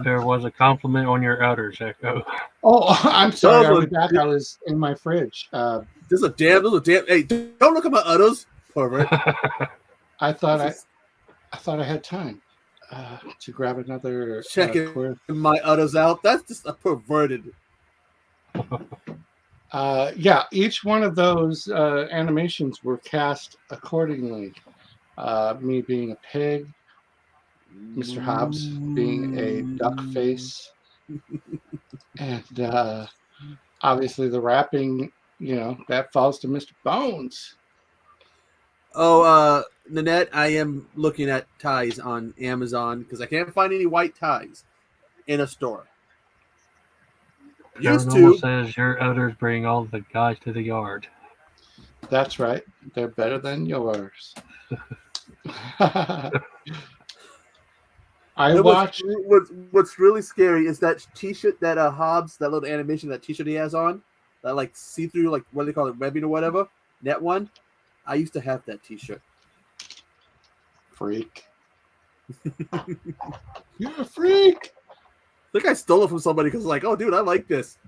There was a compliment on your udders, Echo. Oh, I'm sorry. I was back. I was in my fridge. There's a damn. Hey, don't look at my udders, pervert. I thought I had time to grab another. Checking my udders out. That's just a perverted. Yeah, each one of those animations were cast accordingly. me being a pig, Mr. Hobbs being a duck face, and obviously the rapping, that falls to Mr. Bones. Oh, Nanette, I am looking at ties on Amazon because I can't find any white ties in a store. Used Paranormal to. says your odors bring all the guys to the yard. That's right. They're better than yours. I And watched. what's really scary is that T-shirt that Hobbs, that little animation, that T-shirt he has on, that like see-through, like what do they call it, webbing or whatever, that one. I used to have that T-shirt. Freak. You're a freak. I think I stole it from somebody because like, oh dude, I like this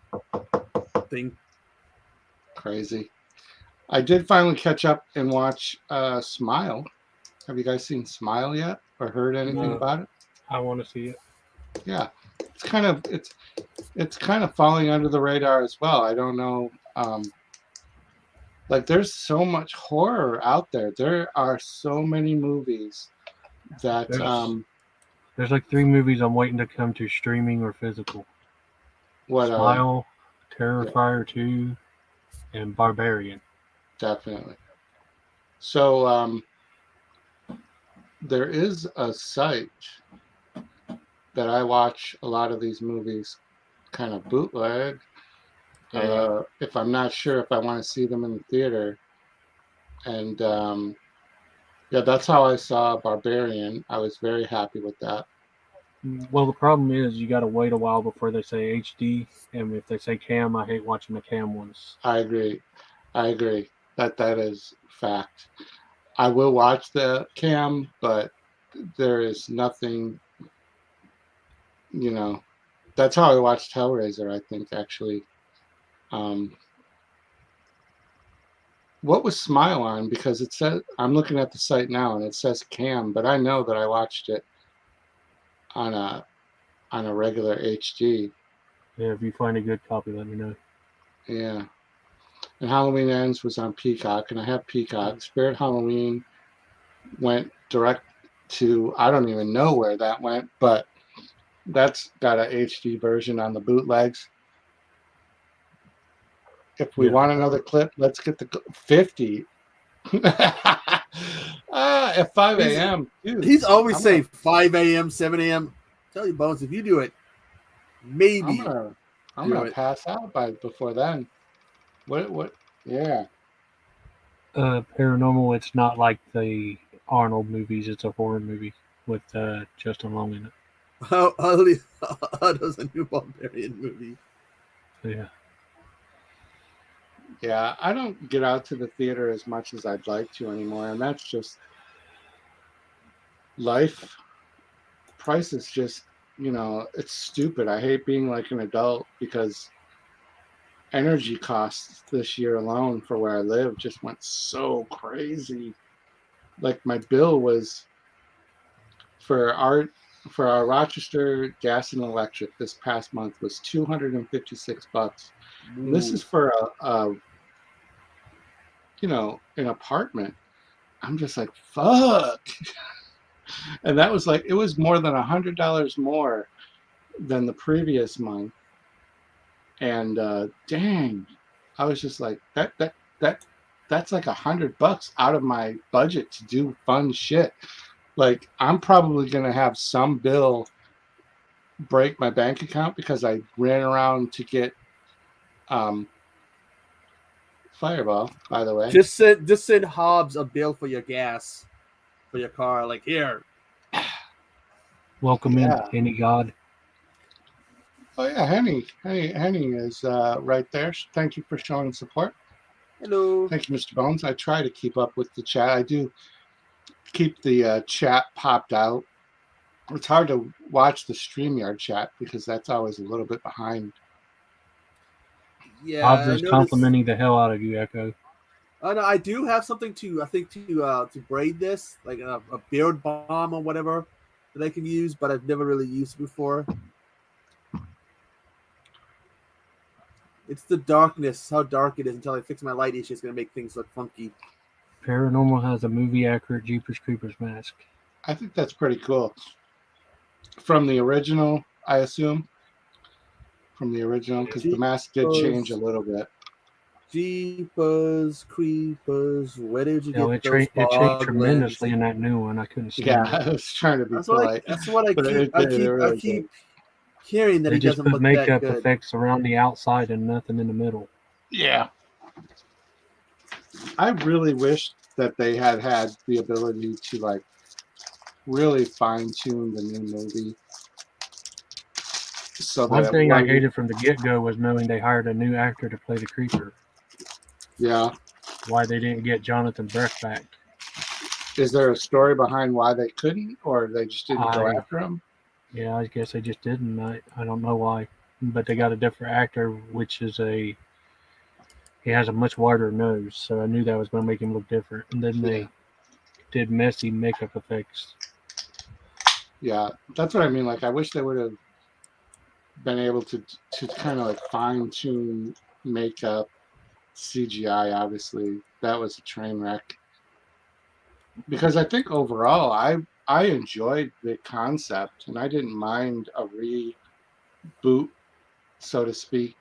thing. Crazy. I did finally catch up and watch Smile. Have you guys seen Smile yet or heard anything about it? I want to see it. Yeah, it's kind of falling under the radar as well. I don't know. Like there's so much horror out there. There are so many movies that There's like 3 movies I'm waiting to come to streaming or physical. Smile, Terrifier 2, and Barbarian. Definitely. So there is a site that I watch a lot of these movies kind of bootleg. If I'm not sure if I want to see them in the theater. And that's how I saw Barbarian. I was very happy with that. Well, the problem is you got to wait a while before they say HD, and if they say cam, I hate watching the cam ones. I agree. That is fact. I will watch the cam, but there is nothing, that's how I watched Hellraiser, I think, actually. What was Smile on? Because it says, I'm looking at the site now and it says cam, but I know that I watched it on a regular HD. Yeah, if you find a good copy, let me know. Yeah. And Halloween Ends was on Peacock, and I have Peacock. Spirit Halloween went direct to, I don't even know where that went, but that's got an HD version on the bootlegs. If we want another clip, let's get the 50. At 5 a.m. He's always saying 5 a.m., 7 a.m. Tell you, Bones, if you do it, maybe I'm gonna pass out before then. What? Yeah. Paranormal, it's not like the Arnold movies. It's a horror movie with Justin Long in it. How does a new Barbarian movie? Yeah. Yeah, I don't get out to the theater as much as I'd like to anymore, and that's just life. Price is just, it's stupid. I hate being like an adult because energy costs this year alone for where I live just went so crazy. Like my bill was for our Rochester gas and electric this past month was $256. And this is for an apartment. I'm just like, fuck. And that was like, it was more than $100 more than the previous month. And dang, I was just like, that's like $100 out of my budget to do fun shit. Like, I'm probably gonna have some bill break my bank account because I ran around to get Fireball, by the way. Just send Hobbs a bill for your gas for your car. Like, here. Welcome in, Henny God. Oh yeah, Henny is right there. Thank you for showing support. Hello. Thank you, Mr. Bones. I try to keep up with the chat. I do keep the chat popped out. It's hard to watch the StreamYard chat because that's always a little bit behind. Yeah, Hobbs is complimenting the hell out of you, Echo. Oh no, I do have something to braid this, like a beard balm or whatever that I can use, but I've never really used before. It's the darkness, how dark it is until I fix my light issue. It's gonna make things look funky. Paranormal has a movie accurate Jeepers Creepers mask. I think that's pretty cool. From the original, I assume. From the original, because the mask did change a little bit. Jeepers Creepers, where did you get It those changed tremendously in that new one. I couldn't stand it. I was trying to be That's polite. what I keep hearing that They he just doesn't put look that makeup good. effects around the outside and nothing in the middle. Yeah. I really wish that they had the ability to like really fine tune the new movie. So One thing I hated from the get-go was knowing they hired a new actor to play the creeper. Yeah. Why they didn't get Jonathan Breck back. Is there a story behind why they couldn't, or they just didn't go after him? Yeah, I guess they just didn't. I don't know why. But they got a different actor, which is he has a much wider nose, so I knew that was going to make him look different. And then they did messy makeup effects. Yeah, that's what I mean. Like, I wish they would have been able to kind of like fine tune makeup, CGI. Obviously, that was a train wreck. Because I think overall, I enjoyed the concept, and I didn't mind a reboot, so to speak.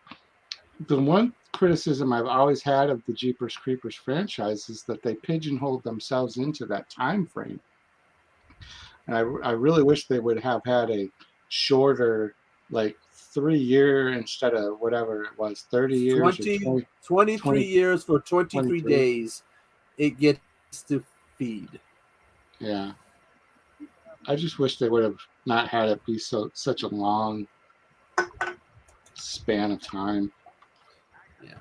The one criticism I've always had of the Jeepers Creepers franchise is that they pigeonholed themselves into that time frame. And I really wish they would have had a shorter, like 3-year instead of whatever it was, 30 years. 23 years for 23 days. It gets to feed. Yeah. I just wish they would have not had it be such a long span of time. Yeah.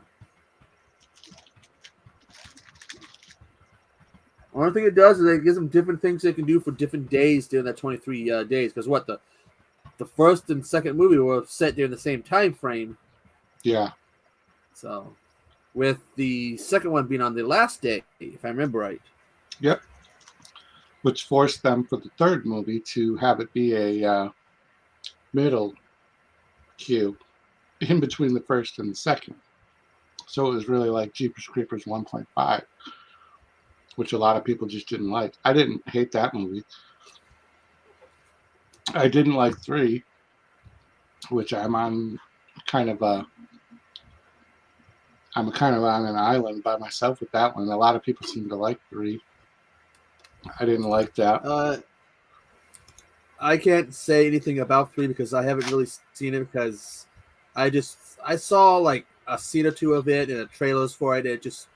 One thing it does is it gives them different things they can do for different days during that 23 days. Because the first and second movie were set during the same time frame. Yeah. So, with the second one being on the last day, if I remember right. Yep. Which forced them for the third movie to have it be a middle queue in between the first and the second. So it was really like Jeepers Creepers 1.5, which a lot of people just didn't like. I didn't hate that movie. I didn't like 3, which I'm on kind of on an island by myself with that one. A lot of people seem to like 3. I didn't like that. I can't say anything about 3 because I haven't really seen it, because I saw like a scene or two of it and the trailers for it. It just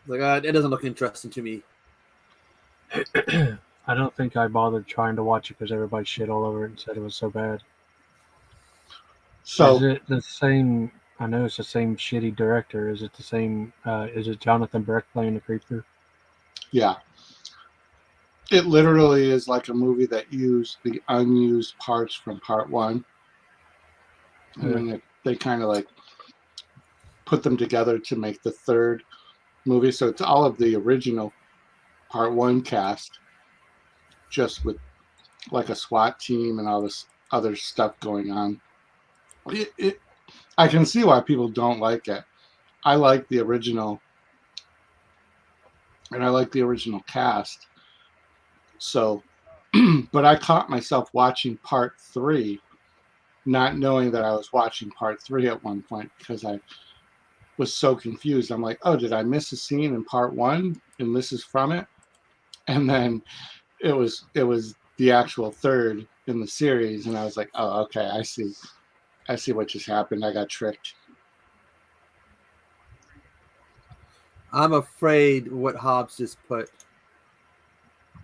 it doesn't look interesting to me. I don't think I bothered trying to watch it because everybody shit all over it and said it was so bad. So is it the same? I know it's the same shitty director. Is it the same? Is it Jonathan Breck playing the creeper? Yeah. It literally is like a movie that used the unused parts from part 1. And then they kind of like put them together to make the third movie. So it's all of the original part 1 cast, just with like a SWAT team and all this other stuff going on. I can see why people don't like it. I like the original, and I like the original cast. So, but I caught myself watching part 3, not knowing that I was watching part 3 at one point because I was so confused. I'm like, oh, did I miss a scene in part 1 and this is from it? And then it was the actual third in the series, and I was like, oh, okay, I see what just happened. I got tricked. I'm afraid what Hobbs just put.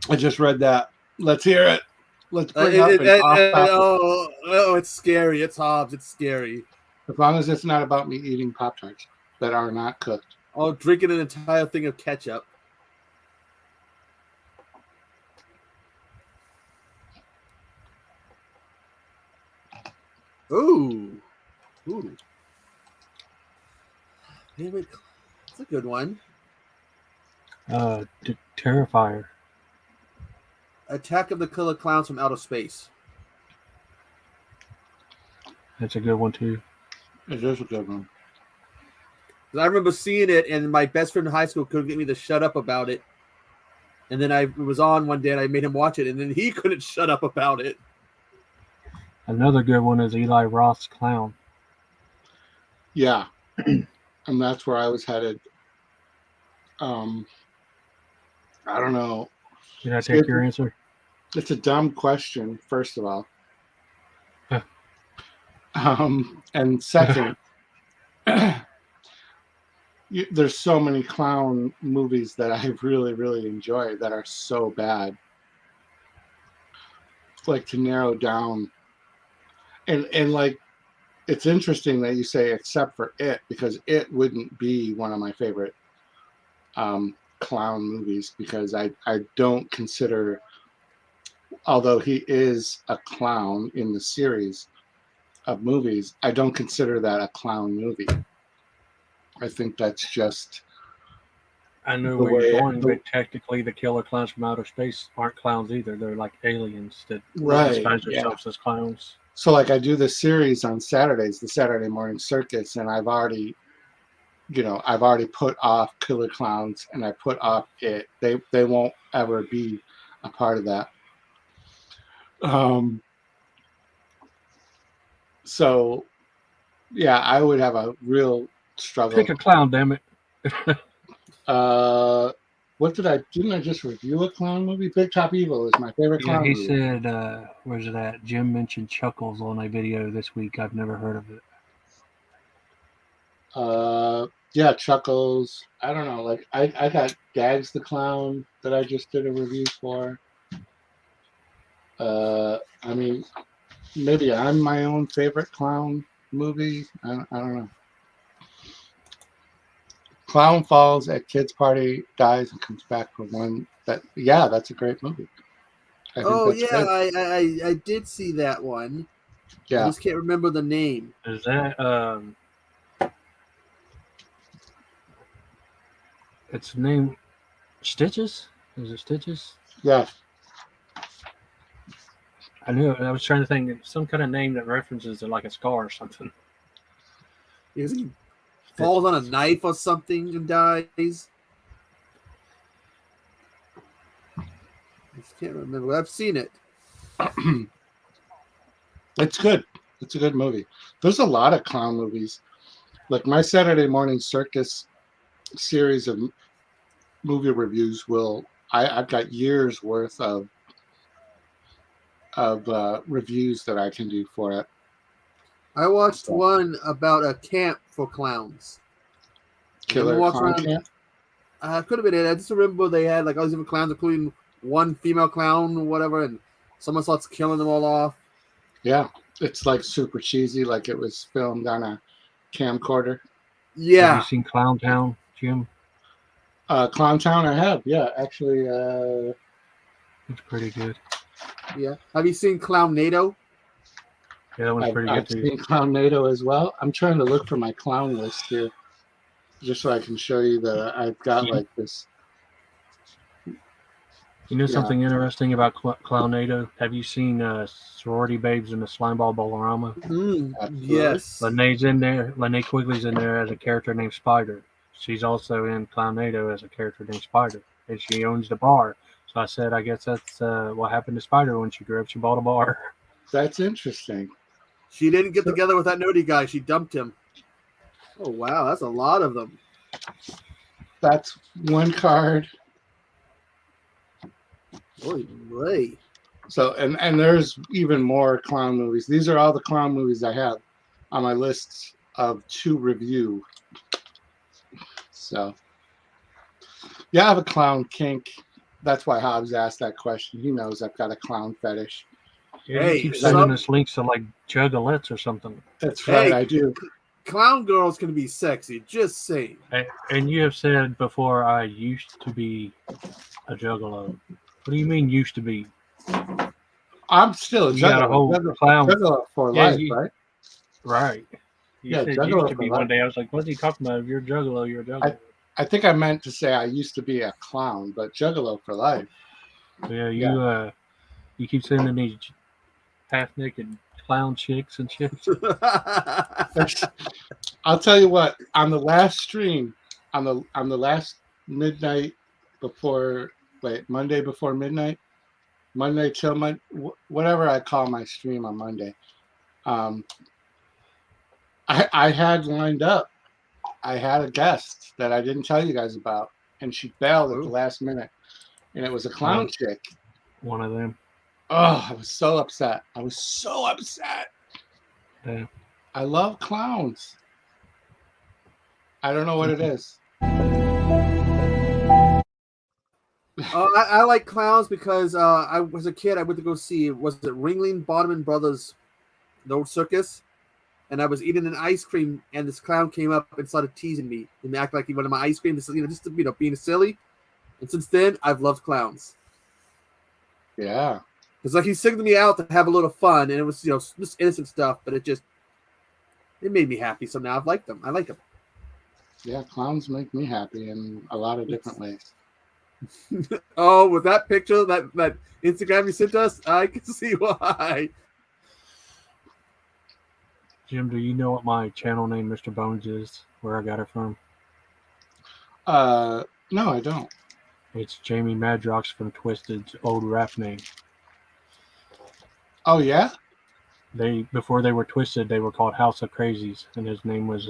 I just read that. Let's hear it. Let's bring oh, it's scary. It's Hobbs. It's scary. As long as it's not about me eating Pop-Tarts that are not cooked. Oh, drinking an entire thing of ketchup. Ooh. That's a good one. Terrifier. Attack of the Killer Clowns from Outer Space. That's a good one too. It is a good one. 'Cause I remember seeing it, and my best friend in high school couldn't get me to shut up about it. And then it was on one day, and I made him watch it, and then he couldn't shut up about it. Another good one is Eli Roth's Clown. Yeah, and that's where I was headed. I don't know. Did I take your answer? It's a dumb question, first of all. Huh. And second, there's so many clown movies that I really, really enjoy that are so bad. Like to narrow down, and like, it's interesting that you say except for It, because It wouldn't be one of my favorite clown movies, because I don't consider, although he is a clown in the series of movies, I don't consider that a clown movie. I think that's just. I know where you're going, but technically the killer clowns from outer space aren't clowns either. They're like aliens that disguise themselves as clowns. So like I do this series on Saturdays, the Saturday Morning Circus, and I've already put off Killer Clowns and I put off It. They won't ever be a part of that. So yeah, I would have a real struggle. Pick a clown, damn it. What didn't I just review a clown movie? Big Top Evil is my favorite clown movie. He said, where's it at? Jim mentioned Chuckles on a video this week. I've never heard of it. Yeah, Chuckles. I don't know. Like I got Gags the Clown that I just did a review for. I mean, maybe I'm my own favorite clown movie. I don't know. Clown falls at kid's party, dies, and comes back for one. That's a great movie. I did see that one. Yeah, I just can't remember the name. Is that its name Stitches? Is it Stitches? Yeah. I knew it. I was trying to think of some kind of name that references to like a scar or something. Is he falls on a knife or something and dies? I just can't remember. I've seen it. It's good. It's a good movie. There's a lot of clown movies. Like my Saturday Morning Circus series of movie reviews I've got years worth of reviews that I can do for it. I watched one about a camp for clowns. Killer Clown Camp? Could have been it. I just remember they had like all these different clowns, including one female clown or whatever, and someone starts killing them all off. Yeah, it's like super cheesy, like it was filmed on a camcorder. Yeah. Have you seen Clown Town, Jim? Clown Town, I have. Yeah, actually. It's pretty good. Yeah. Have you seen Clownado? Yeah, that one's pretty good too. I've seen Clownado as well. I'm trying to look for my clown list here, just so I can show you that I've got like this. You know something interesting about Clownado? Have you seen Sorority Babes in the Slimeball Bolorama? Yes. Lenee's in there. Lenee Quigley's in there as a character named Spider. She's also in Clownado as a character named Spider, and she owns the bar. So I said, I guess that's what happened to Spider when she grew up. She bought a bar. That's interesting. She didn't get together with that nerdy guy. She dumped him. Oh, wow. That's a lot of them. That's one card. Holy moly. So, and there's even more clown movies. These are all the clown movies I have on my list to review. So, yeah, I have a clown kink. That's why Hobbs asked that question. He knows I've got a clown fetish. Yeah, you keep sending us links to like Juggalettes or something. That's right, I do. Clown girls can be sexy, just saying. And you have said before, I used to be a juggalo. What do you mean used to be? I'm still a juggalo. Juggalo for life, right? Right. You said used to be one day. I was like, what's he talking about? If you're a juggalo, you're a juggalo. I think I meant to say I used to be a clown, but juggalo for life. Yeah, you keep sending these half-naked clown chicks and shit. I'll tell you what. On the last stream, on the last midnight before, Monday before midnight, Monday till whatever I call my stream on Monday. I had lined up. I had a guest that I didn't tell you guys about, and she bailed at the last minute, and it was a clown chick. One of them. Oh, I was so upset. I was so upset. Yeah. I love clowns. I don't know what it is. I like clowns because I was a kid. I went to go see, was it Ringling Bottom Brothers, the old circus? And I was eating an ice cream, and this clown came up and started teasing me and acted like he wanted my ice cream, just being silly. And since then, I've loved clowns. Yeah. It's like he singled me out to have a little fun, and it was just innocent stuff, but it made me happy. So now I've liked them. I like them. Yeah, clowns make me happy in a lot of different ways. Oh, with that picture, that Instagram you sent us, I can see why. Jim, do you know what my channel name, Mr. Bones, is? Where I got it from? No, I don't. It's Jamie Madrox from Twisted's old rap name. Oh yeah? Before they were Twisted, they were called House of Crazies, and his name was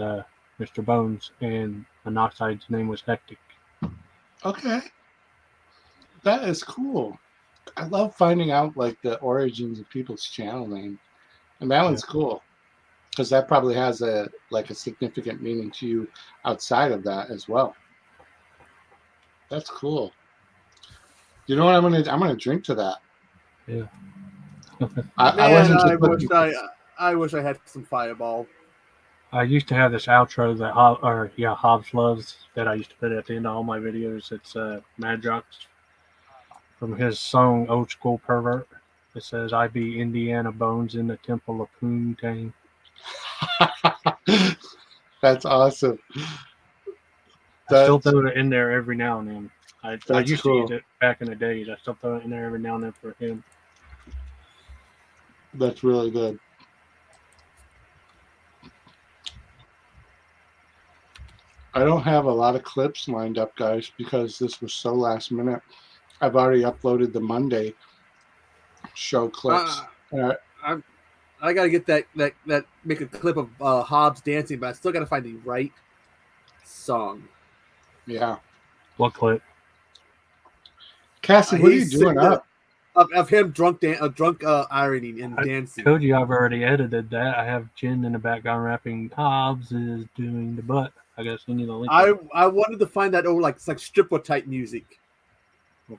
Mr. Bones, and Monoxide's name was Hectic. Okay. That is cool. I love finding out like the origins of people's channel name. And that one's cool. Because that probably has a significant meaning to you outside of that as well. That's cool. You know what I'm gonna drink to that. Yeah. I wish I had some Fireball. I used to have this outro that Hobbs loves that I used to put at the end of all my videos. It's Madrox from his song Old School Pervert. It says, "I be Indiana Bones in the Temple of Poontang." That's awesome. I still throw it in there every now and then. I used cool. to use it back in the days. I still throw it in there every now and then for him. That's really good. I don't have a lot of clips lined up, guys, because this was so last minute. I've already uploaded the Monday show clips. I gotta get that make a clip of Hobbs dancing, but I still gotta find the right song. Yeah. What clip? Cassie, what are you doing up? Of him drunk ironing and dancing. I told you I've already edited that. I have Jen in the background rapping, "Hobbs is doing the butt." I guess we need to link. I wanted to find that old it's like stripper type music. I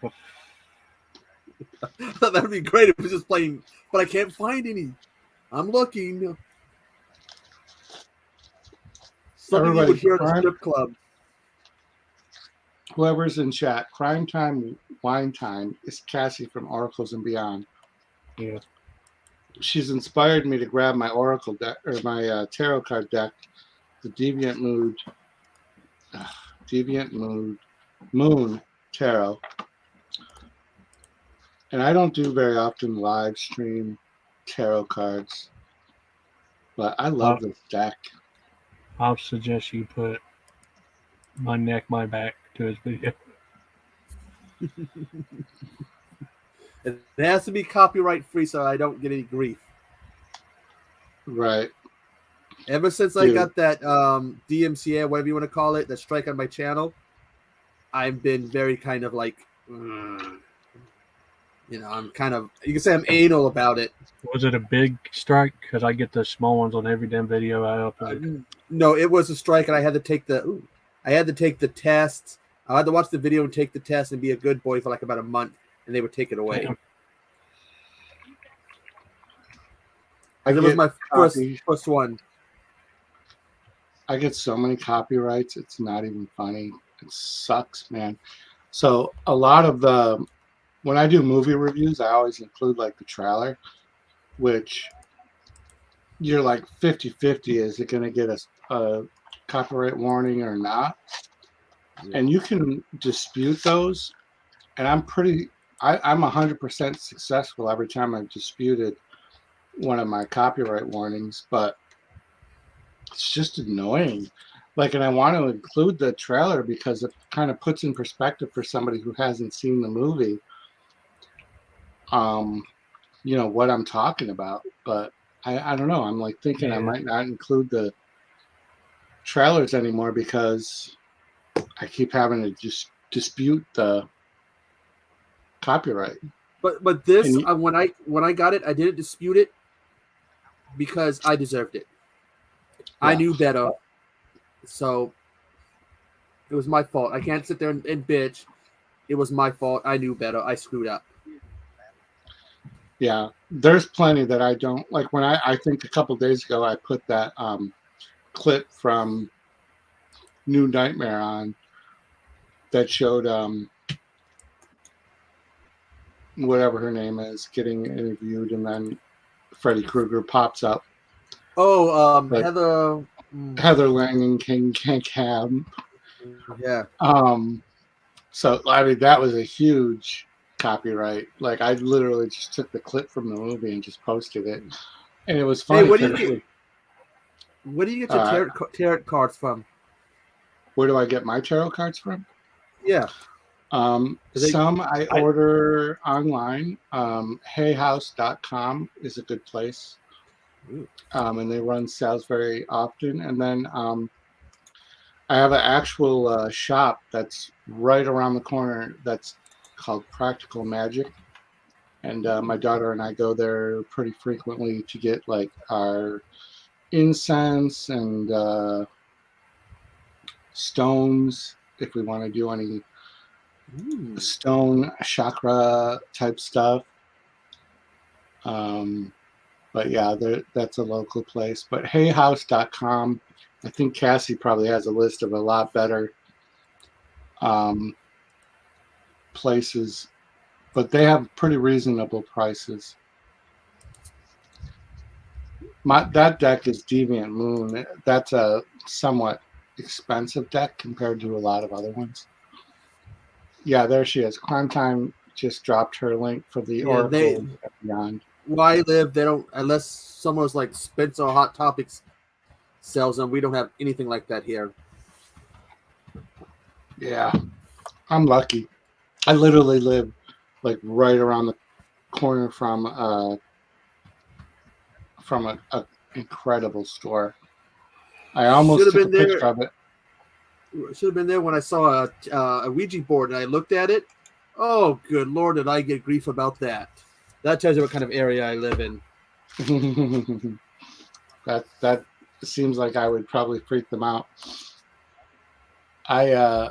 thought that would be great if it was just playing, but I can't find any. I'm looking. Something you would hear at a strip club. Whoever's in chat, Crime Time, Wine Time is Cassie from Oracles and Beyond. Yeah. She's inspired me to grab my Oracle deck, or my tarot card deck, the Deviant Moon Tarot. And I don't do very often live stream tarot cards, but I love this deck. I'll suggest you put "My Neck, My Back" to his video. It has to be copyright free so I don't get any grief. Right. Ever since I got that DMCA, whatever you want to call it, that strike on my channel, I've been very kind of like, I'm kind of, you can say I'm anal about it. Was it a big strike? Because I get the small ones on every damn video I upload. No, it was a strike, and I had to take the test. I had to watch the video and take the test and be a good boy for like about a month, and they would take it away. It was my first one. I get so many copyrights, it's not even funny. It sucks, man. So a lot of when I do movie reviews, I always include like the trailer, which you're like 50-50. Is it going to get a copyright warning or not? Yeah. And you can dispute those. And I'm 100% successful every time I've disputed one of my copyright warnings. But it's just annoying. Like, and I want to include the trailer because it kind of puts in perspective for somebody who hasn't seen the movie, what I'm talking about. But I don't know. I'm like thinking I might not include the trailers anymore because I keep having to just dispute the copyright. But this, And when I got it, I didn't dispute it because I deserved it. I knew better, so it was my fault. I can't sit there and bitch. It was my fault. I knew better. I screwed up. Yeah, there's plenty that I don't like. When I think a couple days ago I put that clip from New Nightmare on that showed whatever her name is getting interviewed, and then Freddy Krueger pops up. Oh, like, Heather Langenkamp. Yeah. So I mean that was a huge copyright. Like I literally just took the clip from the movie and just posted it, and it was funny. Hey, where do you get your tarot cards from? Where do I get my tarot cards from? Yeah. Some I order online. HeyHouse.com is a good place. And they run sales very often. And then I have an actual shop that's right around the corner that's called Practical Magic. And my daughter and I go there pretty frequently to get like our incense and stones if we want to do any stone chakra type stuff. But yeah, that's a local place. But HeyHouse.com, I think Cassie probably has a list of a lot better places, but they have pretty reasonable prices. That deck is Deviant Moon. That's a somewhat expensive deck compared to a lot of other ones. Yeah, there she is. Crime Time just dropped her link for the Oracle Beyond. Where I live, they don't, unless someone's like Spencer Hot Topics sells them. We don't have anything like that here. Yeah, I'm lucky. I literally live like right around the corner from a incredible store. I almost took a picture of it. Should have been there when I saw a Ouija board and I looked at it. Oh, good Lord, did I get grief about that? That tells you what kind of area I live in. That seems like I would probably freak them out. I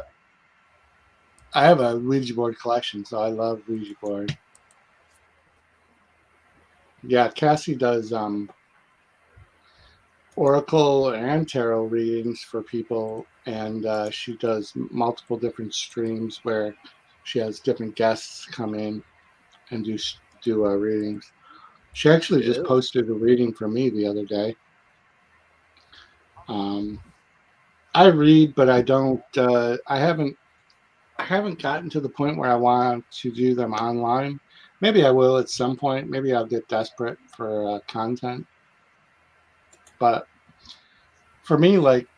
have a Ouija board collection, so I love Ouija board. Yeah, Cassie does Oracle and tarot readings for people, and she does multiple different streams where she has different guests come in and do readings. She actually just posted a reading for me the other day. I read, but I don't. I haven't gotten to the point where I want to do them online. Maybe I will at some point. Maybe I'll get desperate for content. But for me, like,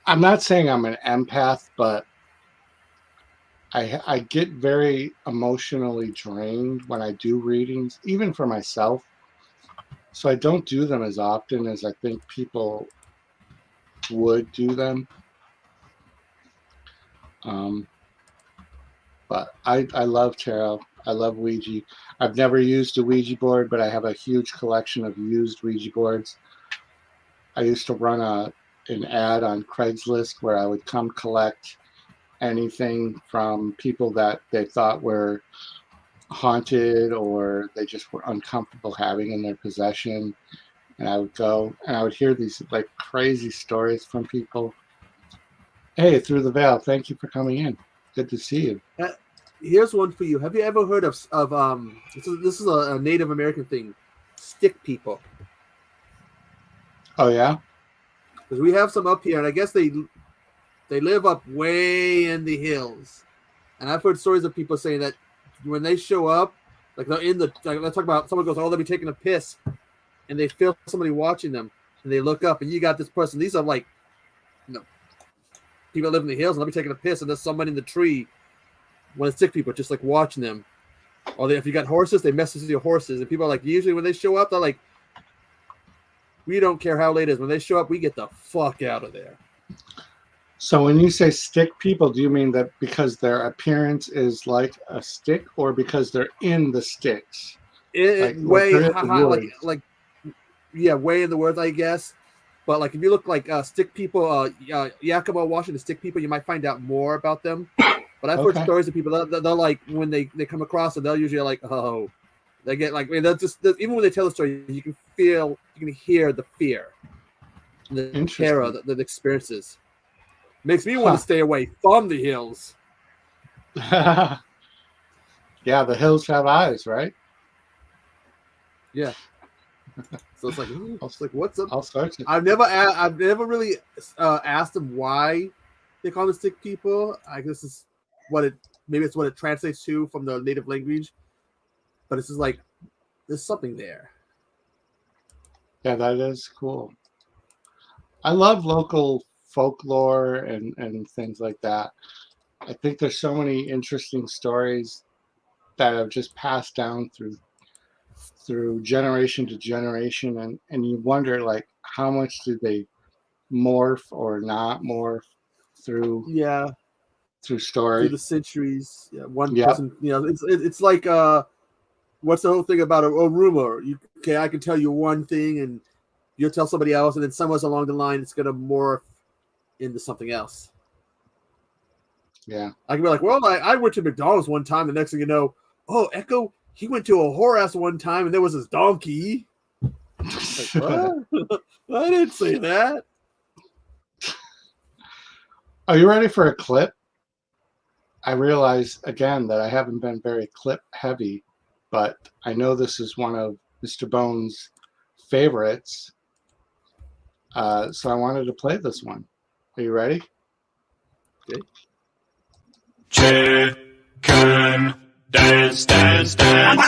I'm not saying I'm an empath, but I get very emotionally drained when I do readings, even for myself. So I don't do them as often as I think people would do them. But I love tarot. I love Ouija. I've never used a Ouija board, but I have a huge collection of used Ouija boards. I used to run an ad on Craigslist where I would come collect anything from people that they thought were haunted or they just were uncomfortable having in their possession. And I would go and I would hear these like crazy stories from people. Hey, Through the Veil, thank you for coming in. Good to see you. Here's one for you. Have you ever heard of this is a Native American thing, stick people? Oh yeah, because we have some up here, and I guess they live up way in the hills. And I've heard stories of people saying that when they show up, like they're in the let's talk about someone goes, oh, they'll be taking a piss, and they feel somebody watching them. and they look up, and you got this person. These are like, people live in the hills, and they'll be taking a piss, and there's someone in the tree. One of the sick people just like watching them. Or if you got horses, they mess with your horses, and people are like, usually when they show up, they're like, we don't care how late it is. When they show up, we get the fuck out of there. So when you say stick people, do you mean that because their appearance is like a stick, or because they're in the sticks? Way in the woods, I guess. But like if you look like stick people, Yakima watching the stick people, you might find out more about them. But I've heard stories of people that they're like when they come across it, they'll usually like, oh, they get like, I mean, they'll just even when they tell the story, you can hear the fear, the terror that experiences. Makes me want to stay away from the hills. Yeah, the hills have eyes, right? Yeah. So it's like what's up? I'll search it. I've never really asked them why they call them stick people. I guess it's maybe it's what it translates to from the native language. But it's just like there's something there. Yeah, that is cool. I love local folklore and things like that. I think there's so many interesting stories that have just passed down through generation to generation, and you wonder like how much did they morph or not morph through story, through the centuries. Yeah, one person, it's like what's the whole thing about a rumor? I can tell you one thing and you'll tell somebody else, and then somewhere along the line it's gonna morph into something else. Yeah. I can be like, well, I went to McDonald's one time. The next thing you know, oh, Echo, he went to a whorehouse one time and there was his donkey. Like, what? I didn't say that. Are you ready for a clip? I realize again that I haven't been very clip heavy, but I know this is one of Mr. Bones' favorites. So I wanted to play this one. Are you ready? Okay. Chicken dance, dance, dance.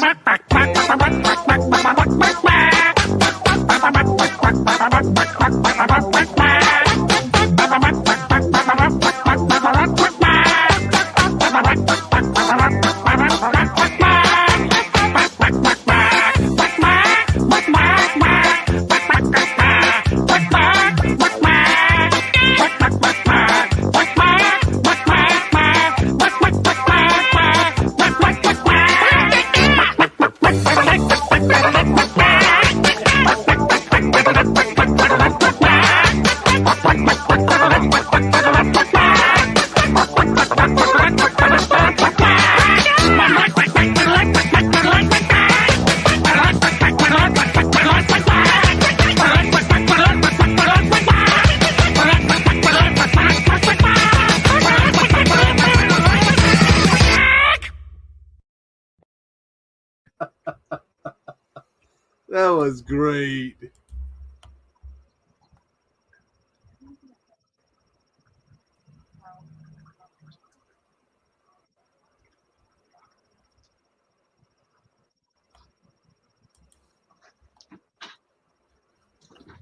That was great.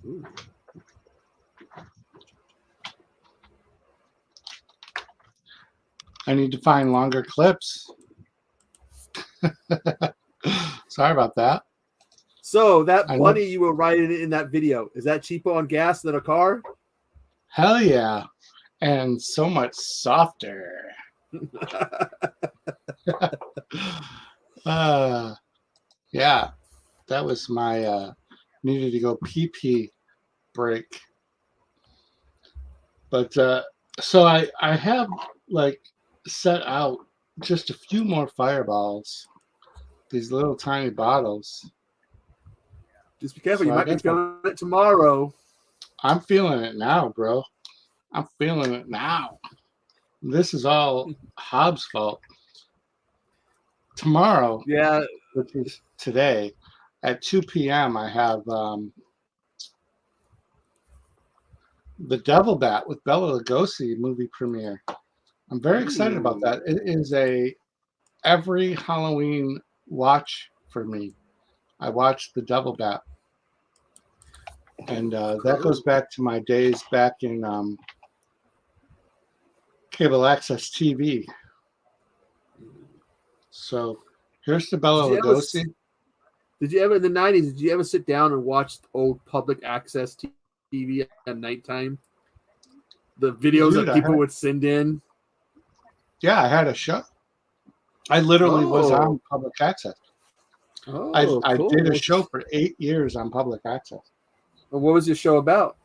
Ooh. I need to find longer clips. Sorry about that. So that bunny you were riding in that video, is that cheaper on gas than a car? Hell yeah. And so much softer. Yeah, that was my needed to go pee break. But so I have like set out just a few more fireballs, these little tiny bottles. Just be careful. So You might be feeling it tomorrow. I'm feeling it now, bro. I'm feeling it now. This is all Hobbs' fault. Tomorrow, which is today, at 2 p.m., I have The Devil Bat with Bela Lugosi movie premiere. I'm very excited about that. It is every Halloween watch for me. I watch The Devil Bat. And that goes back to my days back in cable access TV. So here's the Bela Lugosi. Did you ever, in the 90s, did you ever sit down and watch old public access TV at nighttime? The videos that people would send in? Yeah, I had a show. I literally was on public access. Oh, I cool. did a show for 8 years on public access. Well, what was your show about?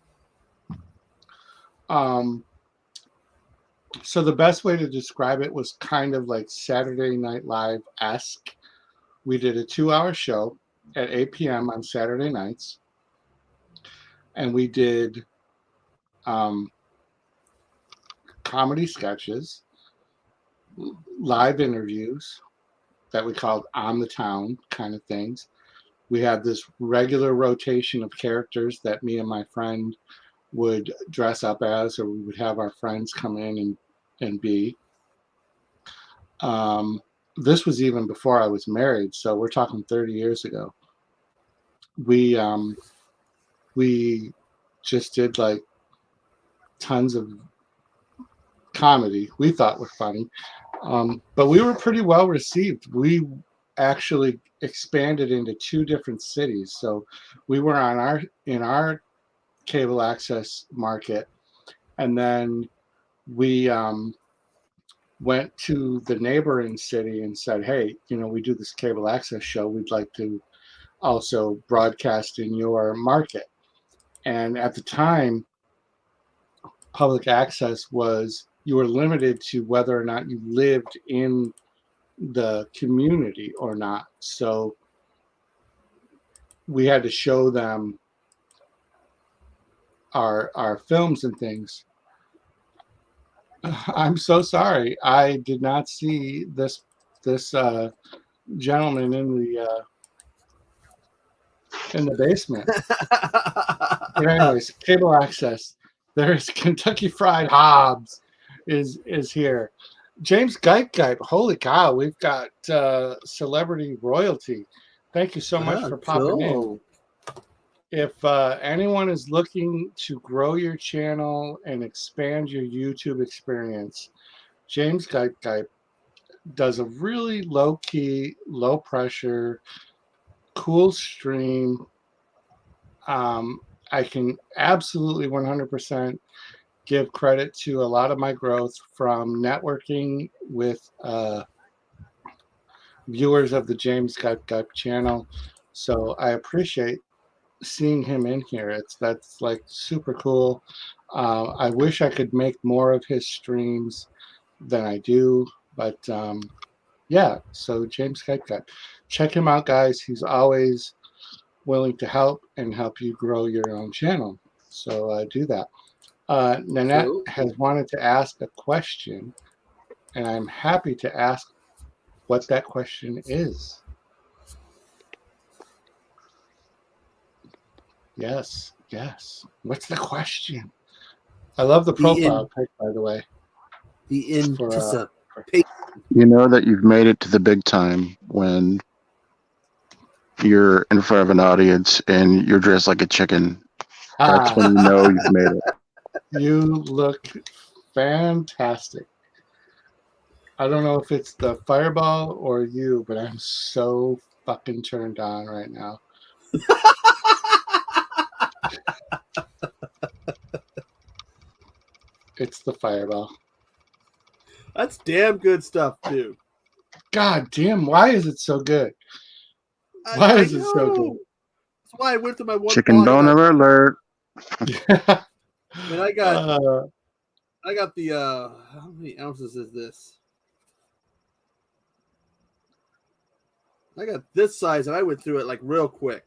So the best way to describe it was kind of like Saturday Night Live-esque. We did a 2-hour show at 8 p.m. on Saturday nights. And we did comedy sketches, live interviews that we called On the Town kind of things. We had this regular rotation of characters that me and my friend would dress up as, or we would have our friends come in and be. This was even before I was married, so we're talking 30 years ago. We just did like tons of comedy we thought were funny, but we were pretty well received. We actually expanded into 2 different cities, so we were in our cable access market, and then we went to the neighboring city and said, hey, we do this cable access show, we'd like to also broadcast in your market. And at the time, public access was, you were limited to whether or not you lived in the community or not. So we had to show them our films and things. I'm so sorry. I did not see this gentleman in the basement. But anyways, cable access. There's Kentucky Fried Hobbs is here. James Geipe. Holy cow, we've got celebrity royalty. Thank you so much for popping in. If anyone is looking to grow your channel and expand your YouTube experience, James Geipe does a really low-key, low-pressure, cool stream. I can absolutely 100% give credit to a lot of my growth from networking with viewers of the James Geipe channel. So I appreciate seeing him in here. That's like super cool. I wish I could make more of his streams than I do, but yeah. So James Geipe, check him out, guys. He's always willing to help and help you grow your own channel. So do that. Nanette has wanted to ask a question, and I'm happy to ask what that question is. Yes. What's the question? I love the profile pic, by the way. You know that you've made it to the big time when you're in front of an audience and you're dressed like a chicken. That's when you know you've made it. You look fantastic. I don't know if it's the fireball or you, but I'm so fucking turned on right now. It's the fireball. That's damn good stuff, too. God damn, why is it so good? Why is it so good? That's why I went to my one chicken boner alert. And I got the how many ounces is this? I got this size and I went through it like real quick.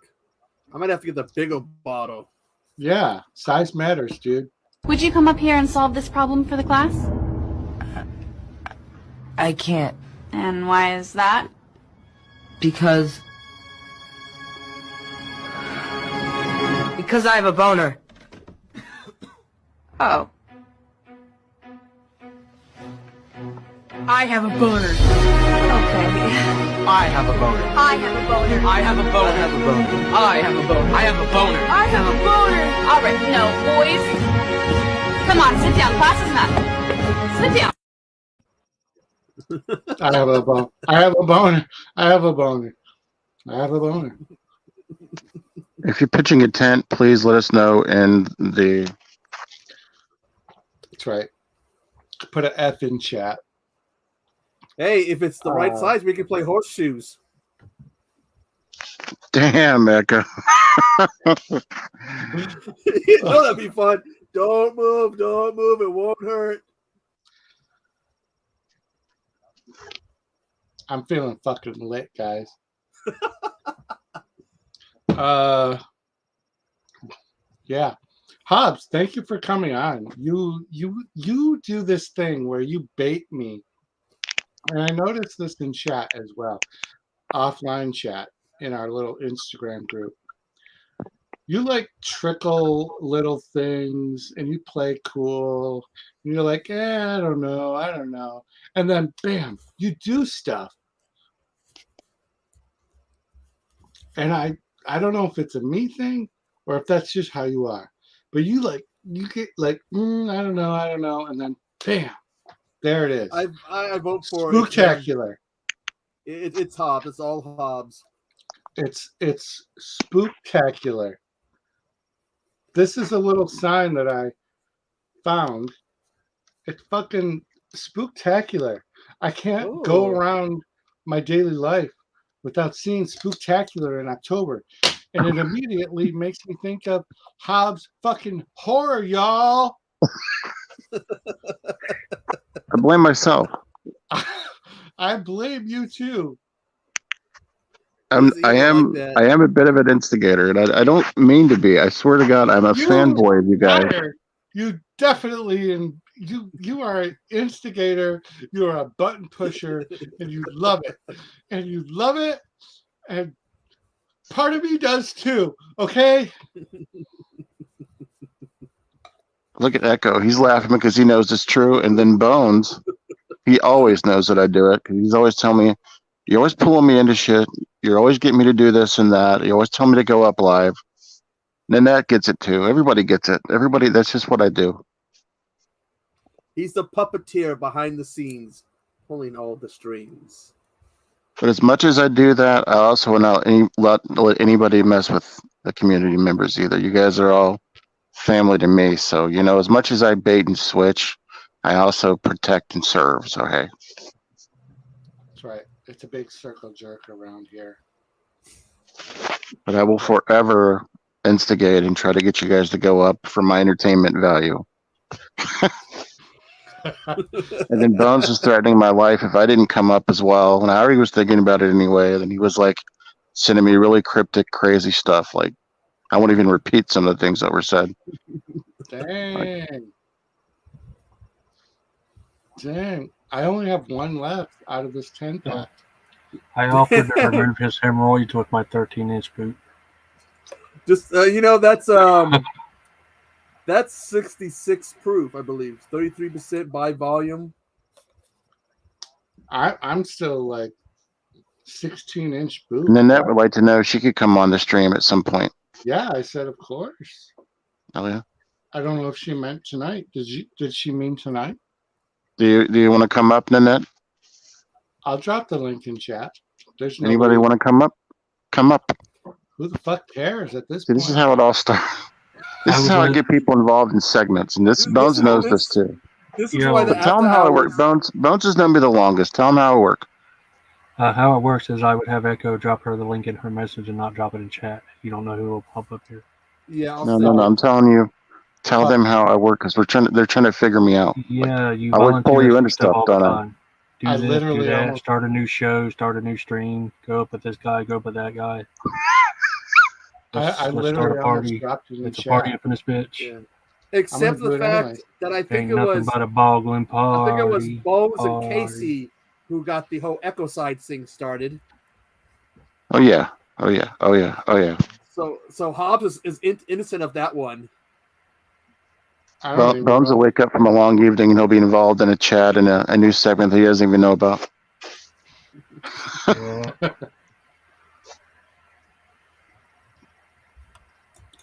I might have to get the bigger bottle. Yeah, size matters, dude. Would you come up here and solve this problem for the class? I can't. And why is that? Because I have a boner. Oh. I have a boner. Okay. I have a boner. I have a boner. I have a boner. I have a boner. I have a boner. I have a boner. I have a boner. All right, no, boys. Come on, sit down. Class is not. Sit down. I have a boner. I have a boner. I have a boner. I have a boner. If you're pitching a tent, please let us know in the. That's right. Put an F in chat. Hey, if it's the right size, we can play horseshoes. Damn, Echo. You know that'd be fun. Don't move, it won't hurt. I'm feeling fucking lit, guys. Yeah. Hobbs, thank you for coming on. You do this thing where you bait me. And I noticed this in chat as well. Offline chat in our little Instagram group. You like trickle little things and you play cool. And you're like, I don't know. And then bam, you do stuff. And I don't know if it's a me thing or if that's just how you are. But you get like, I don't know. And then bam, there it is. I vote for Spooktacular. It's Hobbs. It's all Hobbs. It's spooktacular. This is a little sign that I found. It's fucking spooktacular. I can't go around my daily life without seeing Spooktacular in October. And it immediately makes me think of Hobbs' fucking horror, y'all. I blame myself. I blame you too. I am a bit of an instigator, and I don't mean to be. I swear to God, I'm a fanboy of you guys. You definitely you are an instigator. You are a button pusher, and you love it. And part of me does too. Okay. Look at Echo. He's laughing because he knows it's true. And then Bones, he always knows that I do it because he's always telling me, "You're always pulling me into shit. You're always getting me to do this and that. You always tell me to go up live." Nanette gets it too. Everybody gets it. Everybody. That's just what I do. He's the puppeteer behind the scenes, pulling all the strings. But as much as I do that, I also will not let anybody mess with the community members either. You guys are all family to me. So, as much as I bait and switch, I also protect and serve. So, hey. That's right. It's a big circle jerk around here. But I will forever instigate and try to get you guys to go up for my entertainment value. And then Bones was threatening my life if I didn't come up as well. And I already was thinking about it anyway. And he was like sending me really cryptic, crazy stuff. Like, I won't even repeat some of the things that were said. Dang. I only have one left out of this 10 pack. I offered to remove his hemorrhoids with my 13-inch boot. Just that's 66 proof, I believe. 33% by volume. I'm still like 16-inch boot. Nanette would like to know if she could come on the stream at some point. Yeah, I said of course. Oh yeah. I don't know if she meant tonight. Did she mean tonight? Do you want to come up, Nanette? I'll drop the link in chat. There's Anybody want to come up? Come up. Who the fuck cares at this point? This is how it all starts. This is how I get people involved in segments, and Bones knows this too. This is why tell them how it works. Bones is going to be the longest. Tell them how it works. How it works is I would have Echo drop her the link in her message and not drop it in chat. You don't know who will pop up here. Yeah. No. I'm telling you. Tell them how I work because they're trying to figure me out. Yeah, you. I would pull you into stuff, don't I? Do this, do that. Start a new show. Start a new stream. Go up with this guy. Go up with that guy. I literally start a party. Dropped it in It's chat. a party up in this bitch. Yeah. Except for the fact that I think Ain't it nothing was but a boggling party. I think it was Bones and Casey who got the whole Echo Side thing started. Oh yeah. So Hobbs is innocent of that one. I don't even Bones will know. wake up from a long evening and he'll be involved in a chat and a new segment that he doesn't even know about.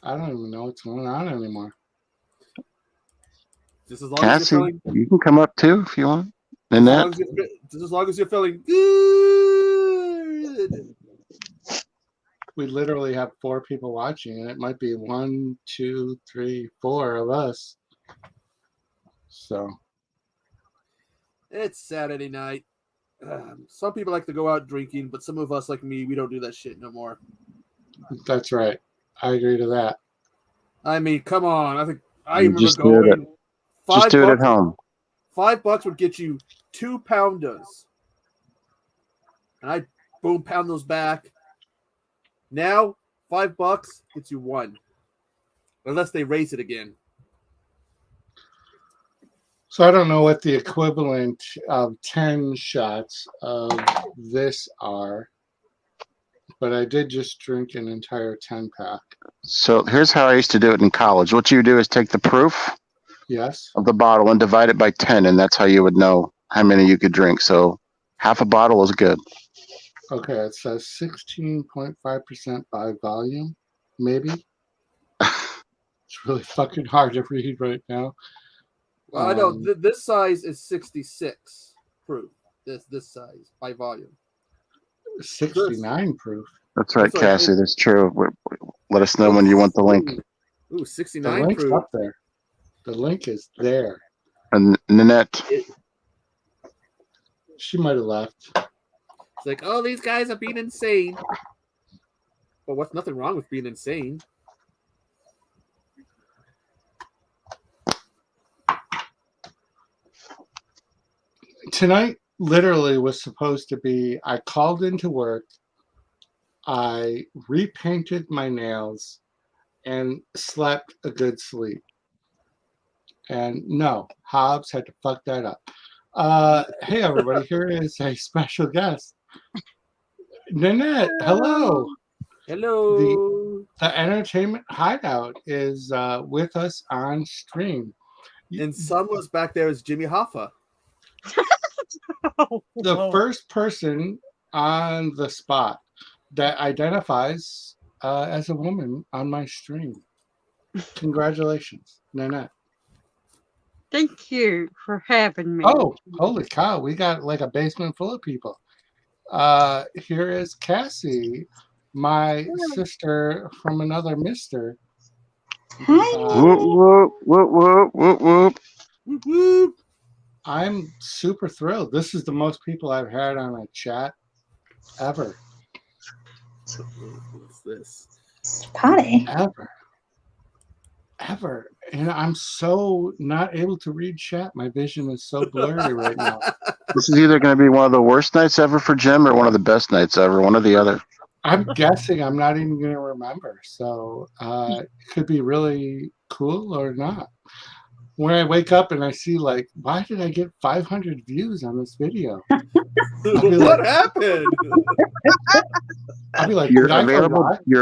I don't even know what's going on anymore. Just as long Cassie, as you're feeling, you can come up too if you want. as Nanette, long as you're feeling good. We literally have 4 people watching, and it might be 1, 2, 3, 4 of us. So It's Saturday night. Some people like to go out drinking, but some of us, like me, we don't do that shit no more. that's right. I agree to that. I mean, come on. I You remember just do it. going. Just do it at home. $5 would get you 2 pounders, and I boom pound those back. Now $5 gets you 1, unless they raise it again. So I don't know what the equivalent of 10 shots of this are, but I did just drink an entire 10-pack. So here's how I used to do it in college. What you do is take the proof Yes. of the bottle and divide it by 10, and that's how you would know how many you could drink. So half a bottle is good. Okay, it says 16.5% by volume, maybe. It's really fucking hard to read right now. Well, I know this size is 66 proof. This size by volume. 69 proof. That's right, That's Cassie. That's true. Let us know when you want the link. Ooh, The 69 link's proof. up there. The link is there. And Nanette, She might have left. It's like, oh, these guys are being insane. But what's nothing wrong with being insane? Tonight literally was supposed to be, I called into work, I repainted my nails, and slept a good sleep. And no, Hobbs had to fuck that up. Hey everybody, here is a special guest. Nanette, hello. Hello. The Entertainment Hideout is with us on stream. And someone's back there is Jimmy Hoffa. The first person on the spot that identifies as a woman on my stream. Congratulations, Nanette. Thank you for having me. Oh, holy cow. We got like a basement full of people. Here is Cassie, my sister from another mister. whoop, whoop, whoop, whoop, whoop, whoop. Whoop, whoop. I'm super thrilled. This is the most people I've had on a chat ever. What's this? Potty. Ever. And I'm so not able to read chat. My vision is so blurry right now. This is either going to be one of the worst nights ever for Jim or one of the best nights ever, one or the other. I'm guessing I'm not even going to remember. So it could be really cool or not. When I wake up and I see like, why did I get 500 views on this video? What happened? I'll be like, your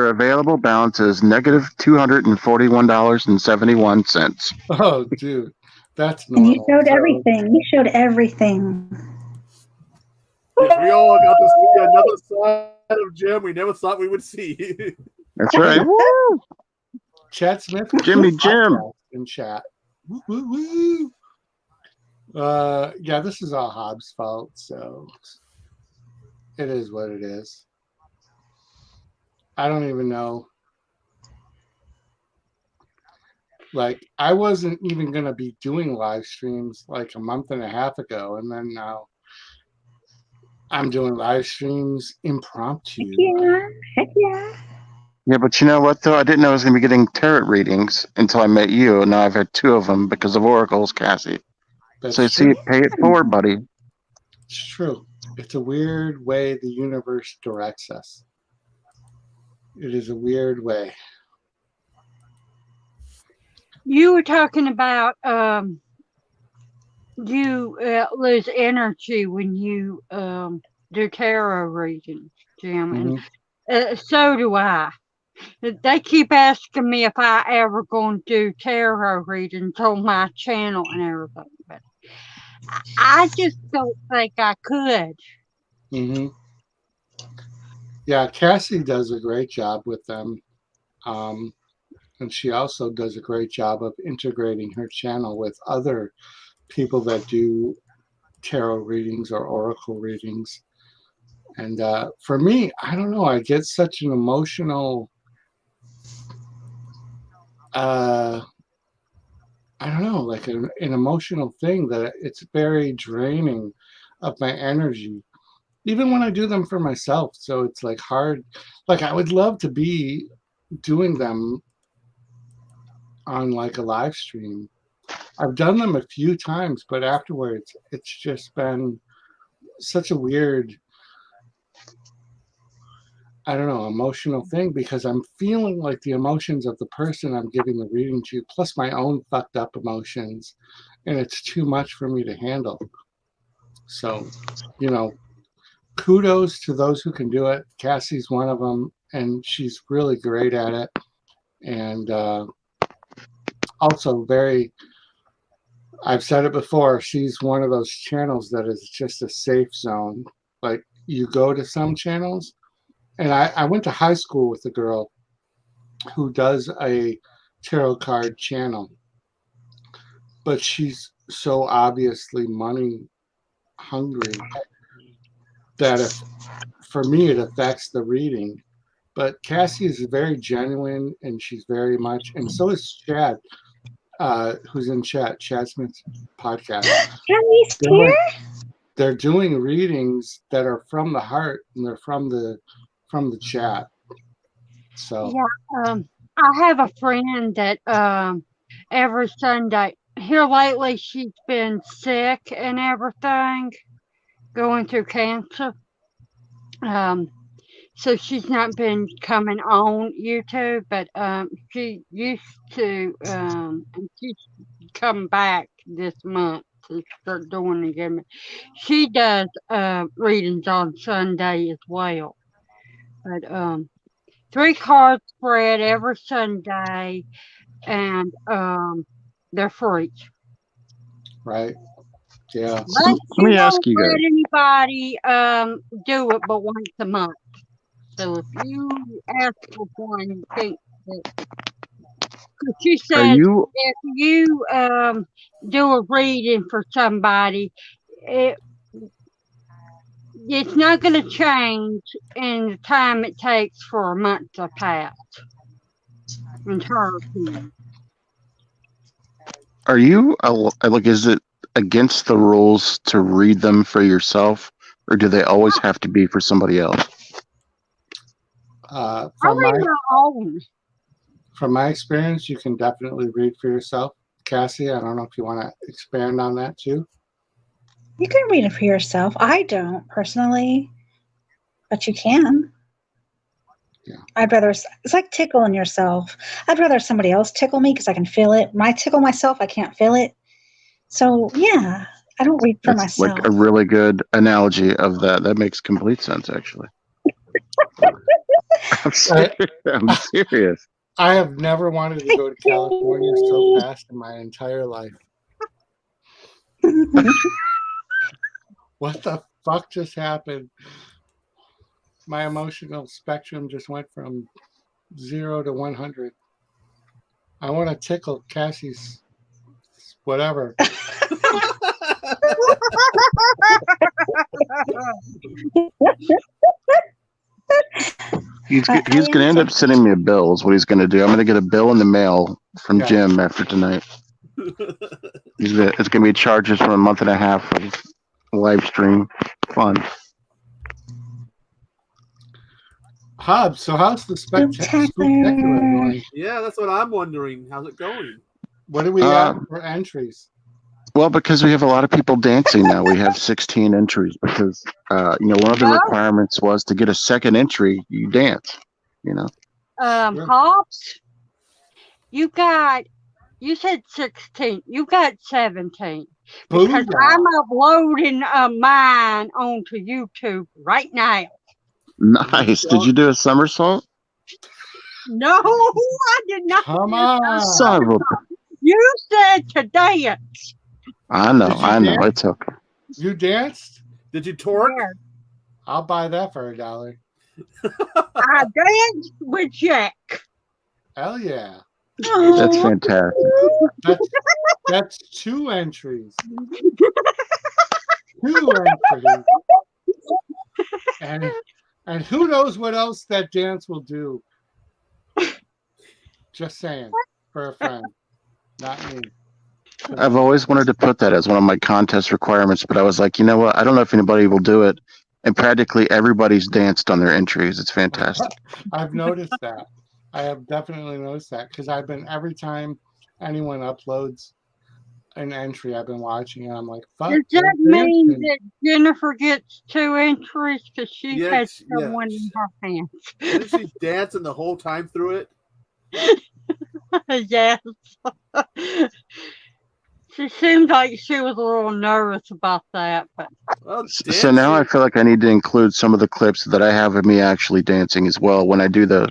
available balance is negative $241.71. Oh, dude, that's And normal. you showed everything. You showed everything. We all got to see another side of Jim we never thought we would see. That's right. Chad Smith, Jimmy Jim in chat. Woo, woo, woo. Yeah, this is all Hobbs' fault, so it is what it is. I don't even know. Like, I wasn't even going to be doing live streams like a month and a half ago, and then now I'm doing live streams impromptu. Heck yeah. Yeah, but you know what, though? I didn't know I was going to be getting tarot readings until I met you, and now I've had 2 of them because of oracles, Cassie. That's so you true. see, pay it forward, buddy. It's true. It's a weird way the universe directs us. It is a weird way. You were talking about you lose energy when you do tarot readings, Jim, and so do I. They keep asking me if I ever going to do tarot readings on my channel and everything, but I just don't think I could. Mm-hmm. Yeah, Cassie does a great job with them. And she also does a great job of integrating her channel with other people that do tarot readings or oracle readings. And for me, I don't know, I get such an emotional, I don't know, like an emotional thing that it's very draining of my energy, even when I do them for myself. So it's like hard, like I would love to be doing them on like a live stream. I've done them a few times, but afterwards it's just been such a weird, I don't know, emotional thing, because I'm feeling like the emotions of the person I'm giving the reading to, plus my own fucked up emotions, and it's too much for me to handle. So, you know, kudos to those who can do it. Cassie's one of them, and she's really great at it. And also very, I've said it before, she's one of those channels that is just a safe zone. Like, you go to some channels, and I went to high school with a girl who does a tarot card channel, but she's so obviously money hungry that if, for me, it affects the reading. But Cassie is very genuine, and she's very much, and so is Chad, who's in chat, Chad Smith's podcast. Cassie's here? They're doing readings that are from the heart, and they're from the chat. So yeah, I have a friend that every Sunday here lately she's been sick and everything, going through cancer. So she's not been coming on YouTube, but she used to, and she's come back this month to start doing it again. She does readings on Sunday as well. But 3 card spread every Sunday, and they're free. Right. Yeah. Let me ask you guys. Let anybody do it but once a month. So if you ask for one, you think that, because she says if you do a reading for somebody, it's not going to change in the time it takes for a month to pass. In her opinion. Are you like? Is it against the rules to read them for yourself, or do they always have to be for somebody else? From my experience, you can definitely read for yourself. Cassie, I don't know if you want to expand on that too. You can read it for yourself. I don't personally, but you can. Yeah. I'd rather, it's like tickling yourself. I'd rather somebody else tickle me because I can feel it. When I tickle myself, I can't feel it. So yeah, I don't read for That's myself. like a really good analogy of that. That makes complete sense, actually. I'm serious. I have never wanted to go to California so fast in my entire life. What the fuck just happened? My emotional spectrum just went from 0 to 100. I want to tickle Cassie's whatever. He's going to end up sending me a bill is what he's going to do. I'm going to get a bill in the mail from Jim after tonight. It's going to be charges from a month and a half of live stream. Fun. Hobbs, so how's the spectacular going? Yeah, that's what I'm wondering. How's it going? What do we have for entries? Well, because we have a lot of people dancing now, we have 16 entries because, one of the requirements was to get a second entry, you dance, Hobbs, you said 16. You got 17. Because I'm uploading mine onto YouTube right now. Nice. Did you do a somersault? No, I did not. Come on. Son of a... You said to dance. I know, Did you I know. dance? It's okay. You danced? Did you torque? Yeah. I'll buy that for $1. I danced with Jack. Hell yeah. That's fantastic. That's 2 entries. 2 entries. And who knows what else that dance will do. Just saying. For a friend. Not me. I've always wanted to put that as one of my contest requirements, but I was like, you know what? I don't know if anybody will do it. And practically everybody's danced on their entries. It's fantastic. I've noticed that. I have definitely noticed that because I've been, every time anyone uploads an entry, I've been watching and I'm like, fuck. Does that mean that Jennifer gets 2 entries because she had someone in her hands? Didn't she dancing the whole time through it? Yes. She seemed like she was a little nervous about that. But So now I feel like I need to include some of the clips that I have of me actually dancing as well when I do the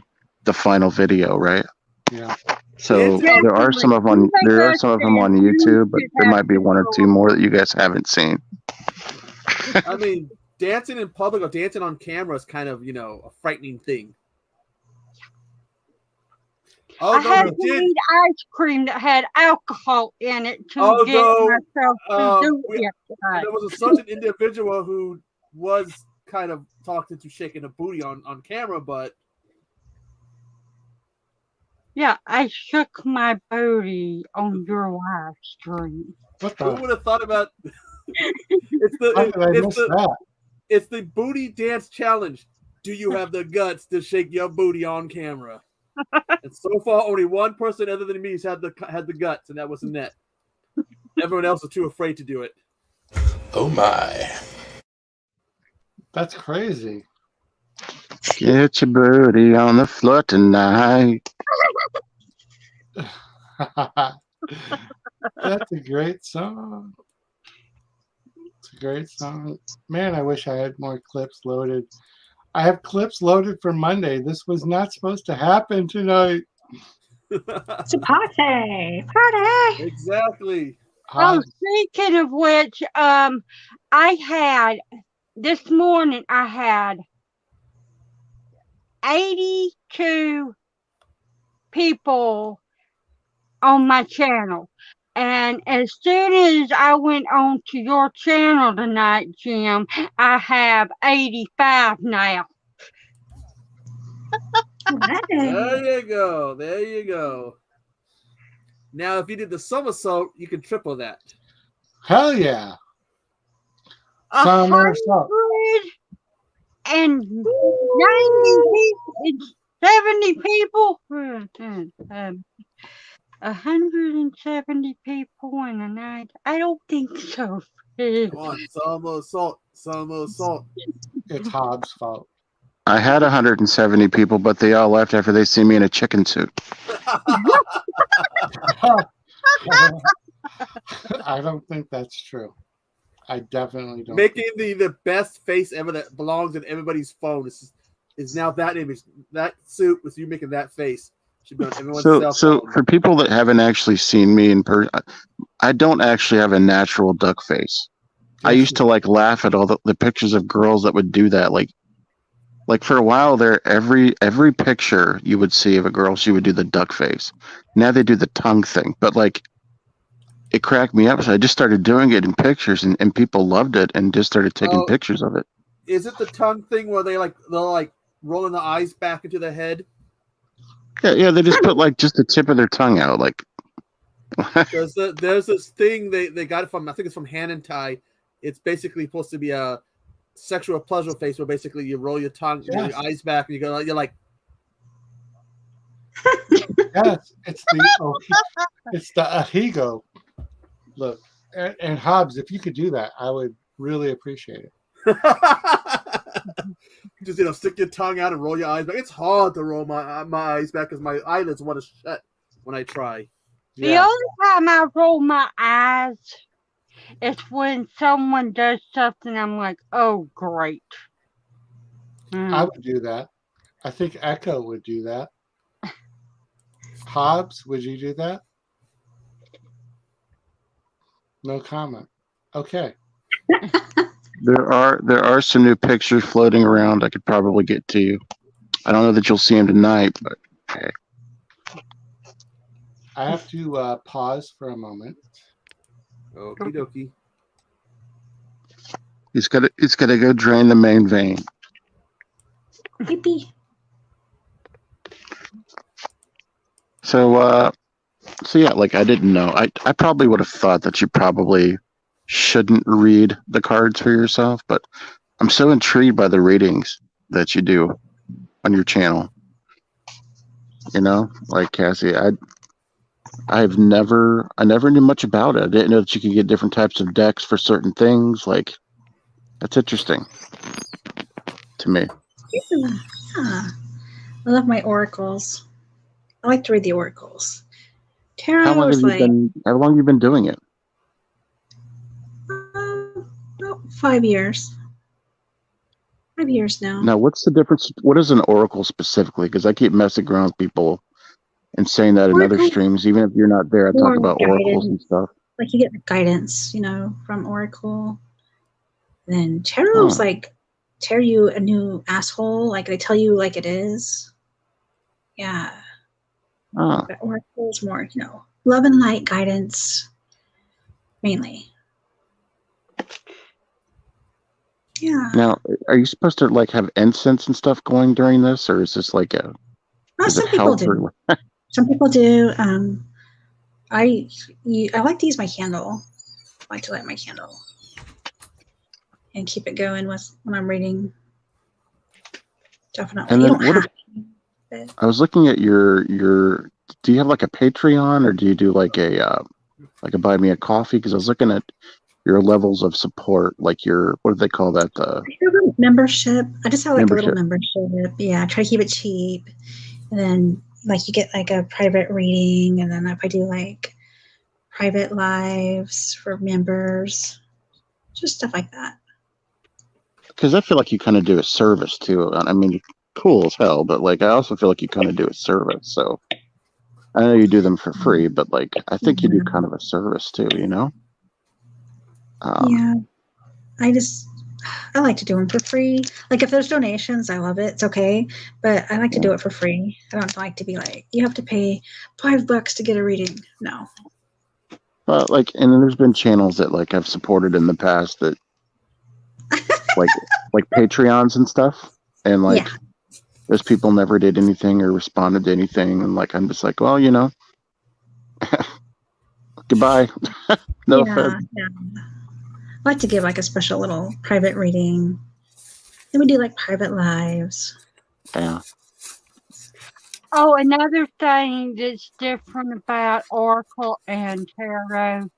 final video, right? Yeah. So there are some of them on YouTube, but there might be 1 or 2 more that you guys haven't seen. I mean, dancing in public or dancing on camera is kind of, a frightening thing. I had to eat ice cream that had alcohol in it to get myself to do it. There was such an individual who was kind of talked into shaking a booty on camera, but yeah, I shook my booty on your live stream. Who would have thought about it's the booty dance challenge. Do you have the guts to shake your booty on camera? And so far, only one person other than me has had the guts, and that was Annette. Everyone else was too afraid to do it. Oh my! That's crazy. Get your booty on the floor tonight. That's a great song. It's a great song. Man, I wish I had more clips loaded. I have clips loaded for Monday. This was not supposed to happen tonight. It's a party. Party. Exactly. Speaking of which, this morning I had 82 people on my channel. And as soon as I went on to your channel tonight, Jim, I have 85 now. There you go. There you go. Now, if you did the somersault, you can triple that. Hell yeah. Somersault. 70 people. 170 people in a night. I don't think so. Come on, somersault. It's Hobbs' fault. I had 170 people, but they all left after they see me in a chicken suit. I don't think that's true. I definitely don't. Making the best face ever that belongs in everybody's phone is now that image. That suit with you making that face should be on everyone's cell phone. So for people that haven't actually seen me in person, I don't actually have a natural duck face. I used to laugh at all the pictures of girls that would do that. Like for a while there, every picture you would see of a girl, she would do the duck face. Now they do the tongue thing, but it cracked me up. So I just started doing it in pictures, and people loved it, and just started taking pictures of it. Is it the tongue thing where they're rolling the eyes back into the head? Yeah. They just put just the tip of their tongue out, There's this thing they got it from. I think it's from Han and Tai. It's basically supposed to be a sexual pleasure face where basically you roll your tongue, you roll your eyes back, and you're like. Yes, it's the ahigo. Look, and Hobbs, if you could do that, I would really appreciate it. Just stick your tongue out and roll your eyes back. It's hard to roll my eyes back because my eyelids want to shut when I try. The only time I roll my eyes is when someone does something I'm like, oh, great. I would do that. I think Echo would do that. Hobbs, would you do that? No comment. Okay. There are some new pictures floating around. I could probably get to you. I don't know that you'll see them tonight, but hey. I have to pause for a moment. Okie dokie. He's got to go drain the main vein. Creepy. So yeah, like I didn't know. I probably would have thought that you probably shouldn't read the cards for yourself, but I'm so intrigued by the readings that you do on your channel. You know, like Cassie, I never knew much about it. I didn't know that you could get different types of decks for certain things. Like, that's interesting to me. Yeah. I love my oracles. I like to read the oracles. Tarot How long is like have you been doing it? about 5 years. 5 years now. Now, what's the difference? What is an oracle specifically? Because I keep messing around with people and saying that in other streams, even if you're not there, I talk about oracles and stuff. Like you get guidance, from oracle. And then tarot's like tear you a new asshole. Like they tell you like it is. Yeah. But oracle is more, love and light guidance, mainly. Yeah. Now, are you supposed to like have incense and stuff going during this, or is this like a? Some people do. Some people do. I like to use my candle. I like to light my candle and keep it going when I'm reading. Definitely. And you then don't have to. I was looking at your. Do you have like a Patreon, or do you do like a buy me a coffee? Because I was looking at your levels of support, like your, what do they call that? I have a membership. I just have like a little membership. Yeah, I try to keep it cheap. And then like you get like a private reading, and then if I do like private lives for members, just stuff like that. Because I feel like you kind of do a service too. I mean, you're cool as hell, but like I also feel like you kind of do a service. So I know you do them for free, but like I think you do kind of a service too, Yeah, I like to do them for free. Like if there's donations, I love it. It's okay, but I like to do it for free. I don't like to be like, you have to pay $5 to get a reading. No. But like, and then there's been channels that like I've supported in the past that like Patreons and stuff, and like those people never did anything or responded to anything, and like I'm just like, well, goodbye. No offense. Yeah. I like to give like a special little private reading. Then we do like private lives. Yeah. Oh, another thing that's different about Oracle and Tarot.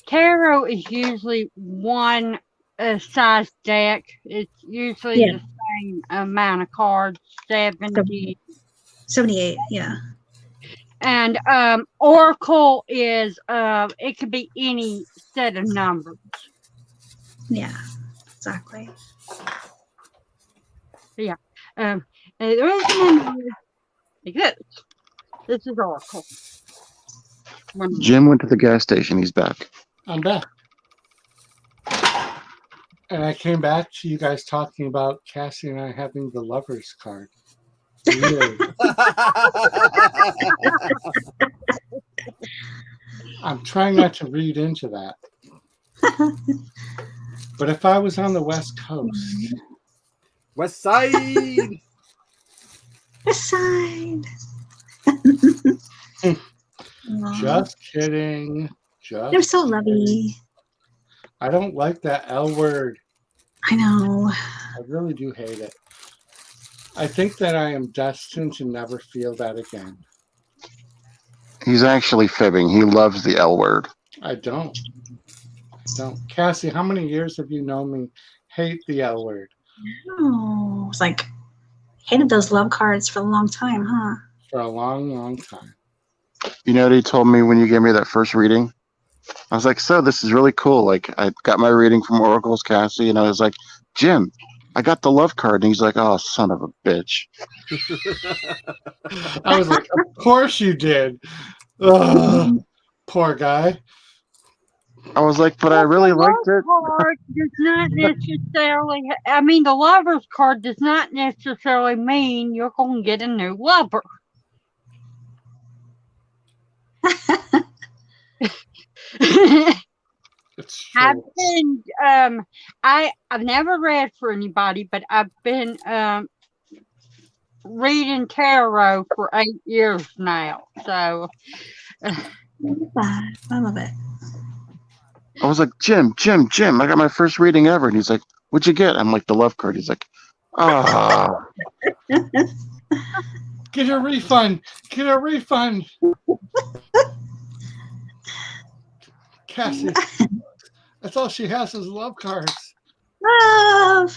Tarot is usually one size deck. It's usually the same amount of cards, 70. 78, yeah. And Oracle is, it could be any set of numbers. Yeah, exactly. Yeah. The reason like this. This is Oracle. Jim went to the gas station. He's back. I'm back. And I came back to you guys talking about Cassie and I having the lovers card. Weird. I'm trying not to read into that. But if I was on the West Coast. West Side! West Side! Just kidding. They're so lovely. I don't like that L word. I know. I really do hate it. I think that I am destined to never feel that again. He's actually fibbing. He loves the L word. I don't. Cassie, how many years have you known me hate the L word? Oh, it's like hated those love cards for a long time, huh? For a long, long time. You know what he told me when you gave me that first reading? I was like, so this is really cool. Like I got my reading from Oracle's Cassie, and I was like, Jim, I got the love card. And he's like, oh, son of a bitch. I was like, of course you did. Ugh, poor guy. I was like, but I really liked it. Card does not necessarily. I mean, the lover's card does not necessarily mean you're going to get a new lover. I've been I've never read for anybody, but I've been reading tarot for 8 years now. So I love it. I was like, Jim, I got my first reading ever. And he's like, what'd you get? I'm like, the love card. He's like, ah. Get a refund. Get a refund. Cassie. That's all she has is love cards. Love.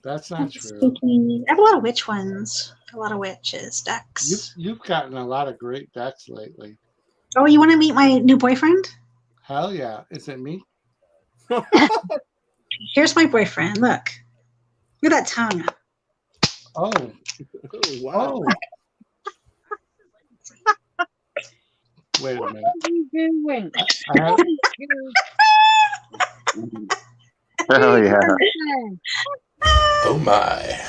That's not true. Spooky. I have a lot of witch ones. A lot of witches decks. You've gotten a lot of great decks lately. Oh, you want to meet my new boyfriend? Hell yeah. Is it me? Here's my boyfriend. Look. Look at that tongue. Oh. Wow. Wait a minute. what are you doing? Hell yeah. Oh my.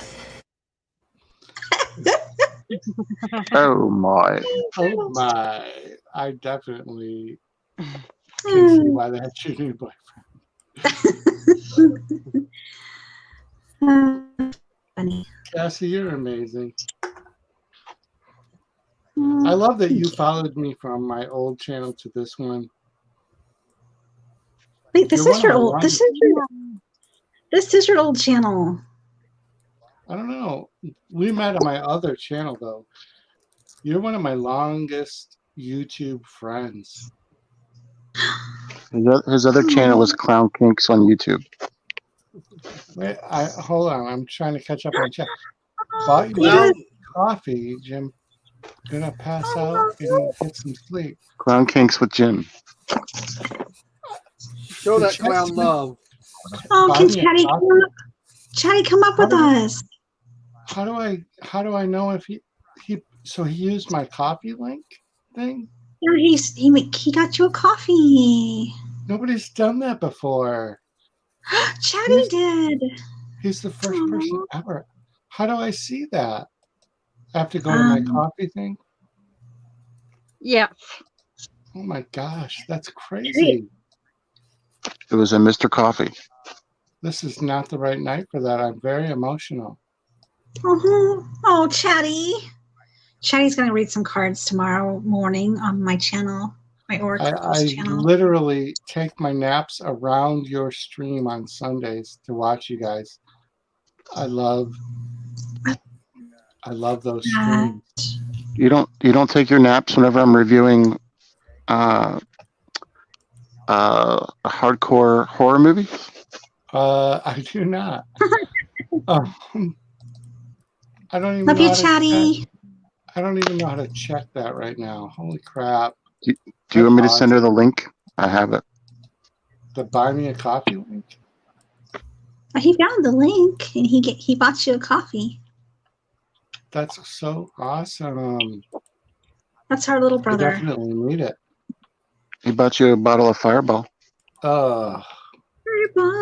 Oh my. Oh my. I definitely can see why that's your new boyfriend. Funny. Cassie, you're amazing. I love that you followed me from my old channel to this one. Wait, this is your old. This is your old channel. I don't know. We met on my other channel though. You're one of my longest YouTube friends. His other channel was Clown Kinks on YouTube. Wait, hold on. I'm trying to catch up on chat. Bought you coffee, Jim. Gonna pass out and get some sleep. Clown Kinks with Jim. Show that clown love. Oh, can Chatty come up? Chatty, come up with us. How do I know if he used my coffee link thing? Yeah, he got you a coffee. Nobody's done that before. Chatty did. He's the first person ever. How do I see that? I have to go to my coffee thing? Yeah. Oh my gosh, that's crazy. It was a Mr. Coffee. This is not the right night for that. I'm very emotional. Oh, Chatty. Chatty's going to read some cards tomorrow morning on my channel, my Oracle channel. I literally take my naps around your stream on Sundays to watch you guys. I love those streams. You don't take your naps whenever I'm reviewing a hardcore horror movie? I do not. I don't even love know you, Chatty. I don't even know how to check that right now. Holy crap. Do you want me to send her the link? I have it. The buy me a coffee link? He found the link and he bought you a coffee. That's so awesome. That's our little brother. I definitely need it. He bought you a bottle of Fireball. Fireball.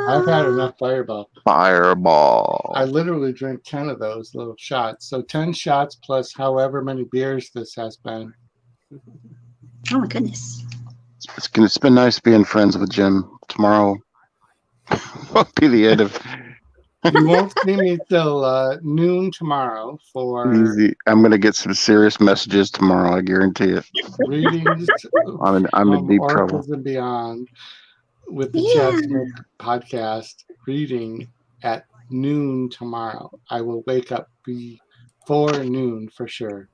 I've had enough Fireball. Fireball. I literally drink 10 of those little shots. So 10 shots plus however many beers this has been. Oh my goodness. It's been nice being friends with Jim. Tomorrow won't be the end of. You won't see me till noon tomorrow for. Easy. I'm gonna get some serious messages tomorrow. I guarantee it. Readings. I'm in deep trouble. Oracles and Beyond with the Chad Smith podcast reading at noon tomorrow. I will wake up before noon for sure.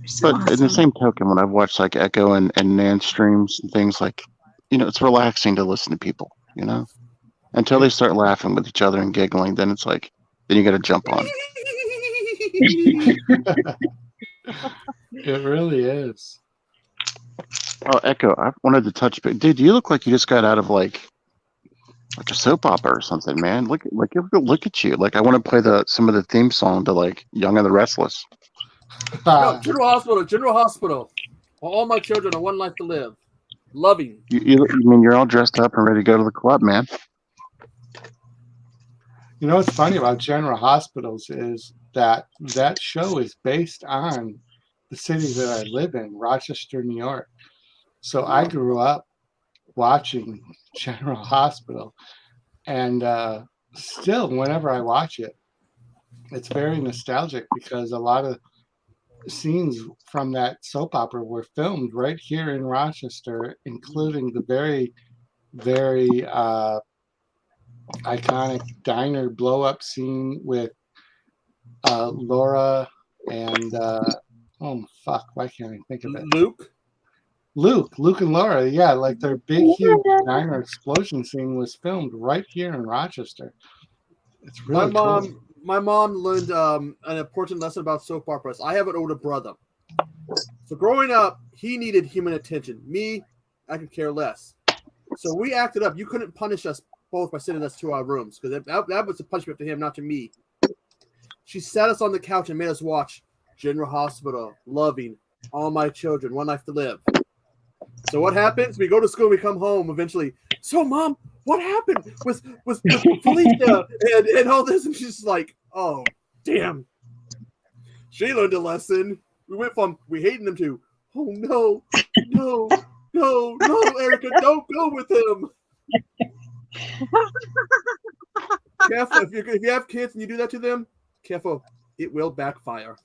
So but in the same token, when I've watched like Echo and Nan streams and things like, it's relaxing to listen to people, until they start laughing with each other and giggling. Then it's like, then you got to jump on. It really is. Oh, Echo, I wanted to touch base. Dude, you look like you just got out of like like a soap opera or something, man. Look at you. Like I want to play some of the theme song to like Young and the Restless. No, General Hospital. General Hospital. All my children are one life to live. Loving. You mean you're all dressed up and ready to go to the club, man? You know what's funny about General Hospitals is that show is based on the city that I live in, Rochester, New York. So I grew up watching General Hospital, and still, whenever I watch it, it's very nostalgic because a lot of scenes from that soap opera were filmed right here in Rochester, including the very, very iconic diner blow-up scene with Laura and oh fuck, why can't I think of it? Luke and Laura, yeah, like their big huge diner explosion scene was filmed right here in Rochester. It's really cool. My mom learned an important lesson about soap operas. I have an older brother. So growing up, he needed human attention. Me, I could care less. So we acted up. You couldn't punish us both by sending us to our rooms because that was a punishment to him, not to me. She sat us on the couch and made us watch General Hospital, Loving, All My Children, One Life to Live. So what happens? We go to school, we come home eventually. So, Mom, what happened with Felicia and all this? And she's like, oh, damn. She learned a lesson. We went from we hating him to, oh, no, Erica, don't go with him. Careful, if you have kids and you do that to them, careful, it will backfire.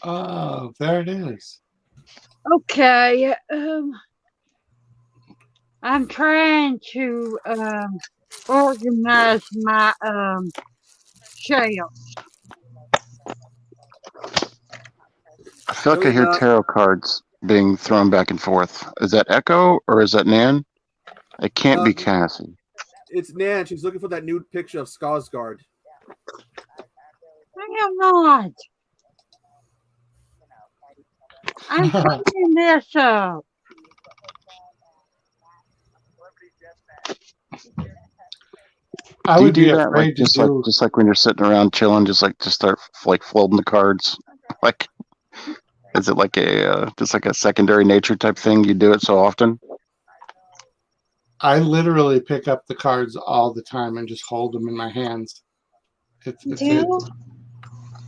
Oh, there it is. Okay. I'm trying to organize my shelves. I feel like I hear tarot cards being thrown back and forth. Is that Echo or is that Nan? It can't be Cassie. It's Nan. She's looking for that nude picture of Skarsgård. I am not. I'm putting this up. I would be that, afraid like, just like when you're sitting around chilling, just start like folding the cards. Like, is it like a just like a secondary nature type thing? You do it so often. I literally pick up the cards all the time and just hold them in my hands.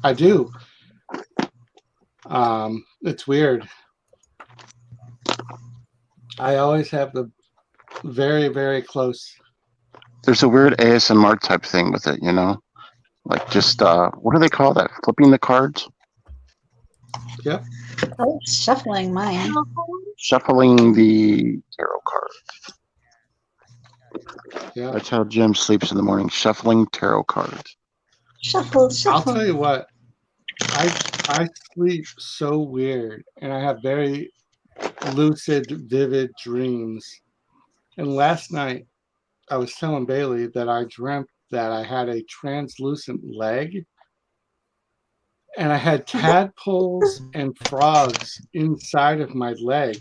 I do. It's weird. I always have the very, very close. There's a weird ASMR type thing with it, you know? Like just, what do they call that? Flipping the cards? Yep. Oh, shuffling mine. Shuffling the tarot cards. Yeah. That's how Jim sleeps in the morning, shuffling tarot cards. Shuffle. I'll tell you what. I sleep so weird, and I have very lucid, vivid dreams. And last night, I was telling Bailey that I dreamt that I had a translucent leg, and I had tadpoles and frogs inside of my leg.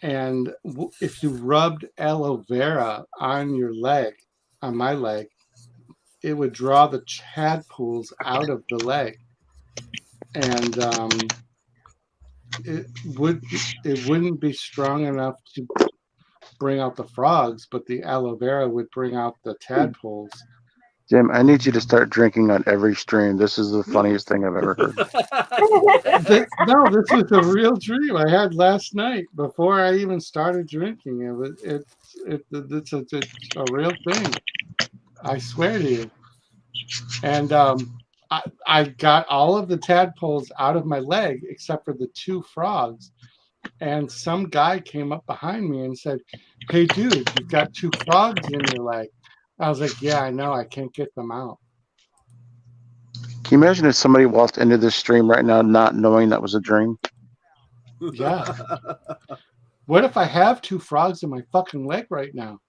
And if you rubbed aloe vera on your leg, on my leg, it would draw the tadpoles out of the leg. And it wouldn't be strong enough to bring out the frogs, but the aloe vera would bring out the tadpoles. Jim, I need you to start drinking on every stream. This is the funniest thing I've ever heard. This was a real dream I had last night before I even started drinking. It's a real thing. I swear to you. And I got all of the tadpoles out of my leg except for the two frogs. And some guy came up behind me and said, "Hey, dude, you've got two frogs in your leg." I was like, "Yeah, I know. I can't get them out." Can you imagine if somebody walked into this stream right now not knowing that was a dream? Yeah. What if I have two frogs in my fucking leg right now?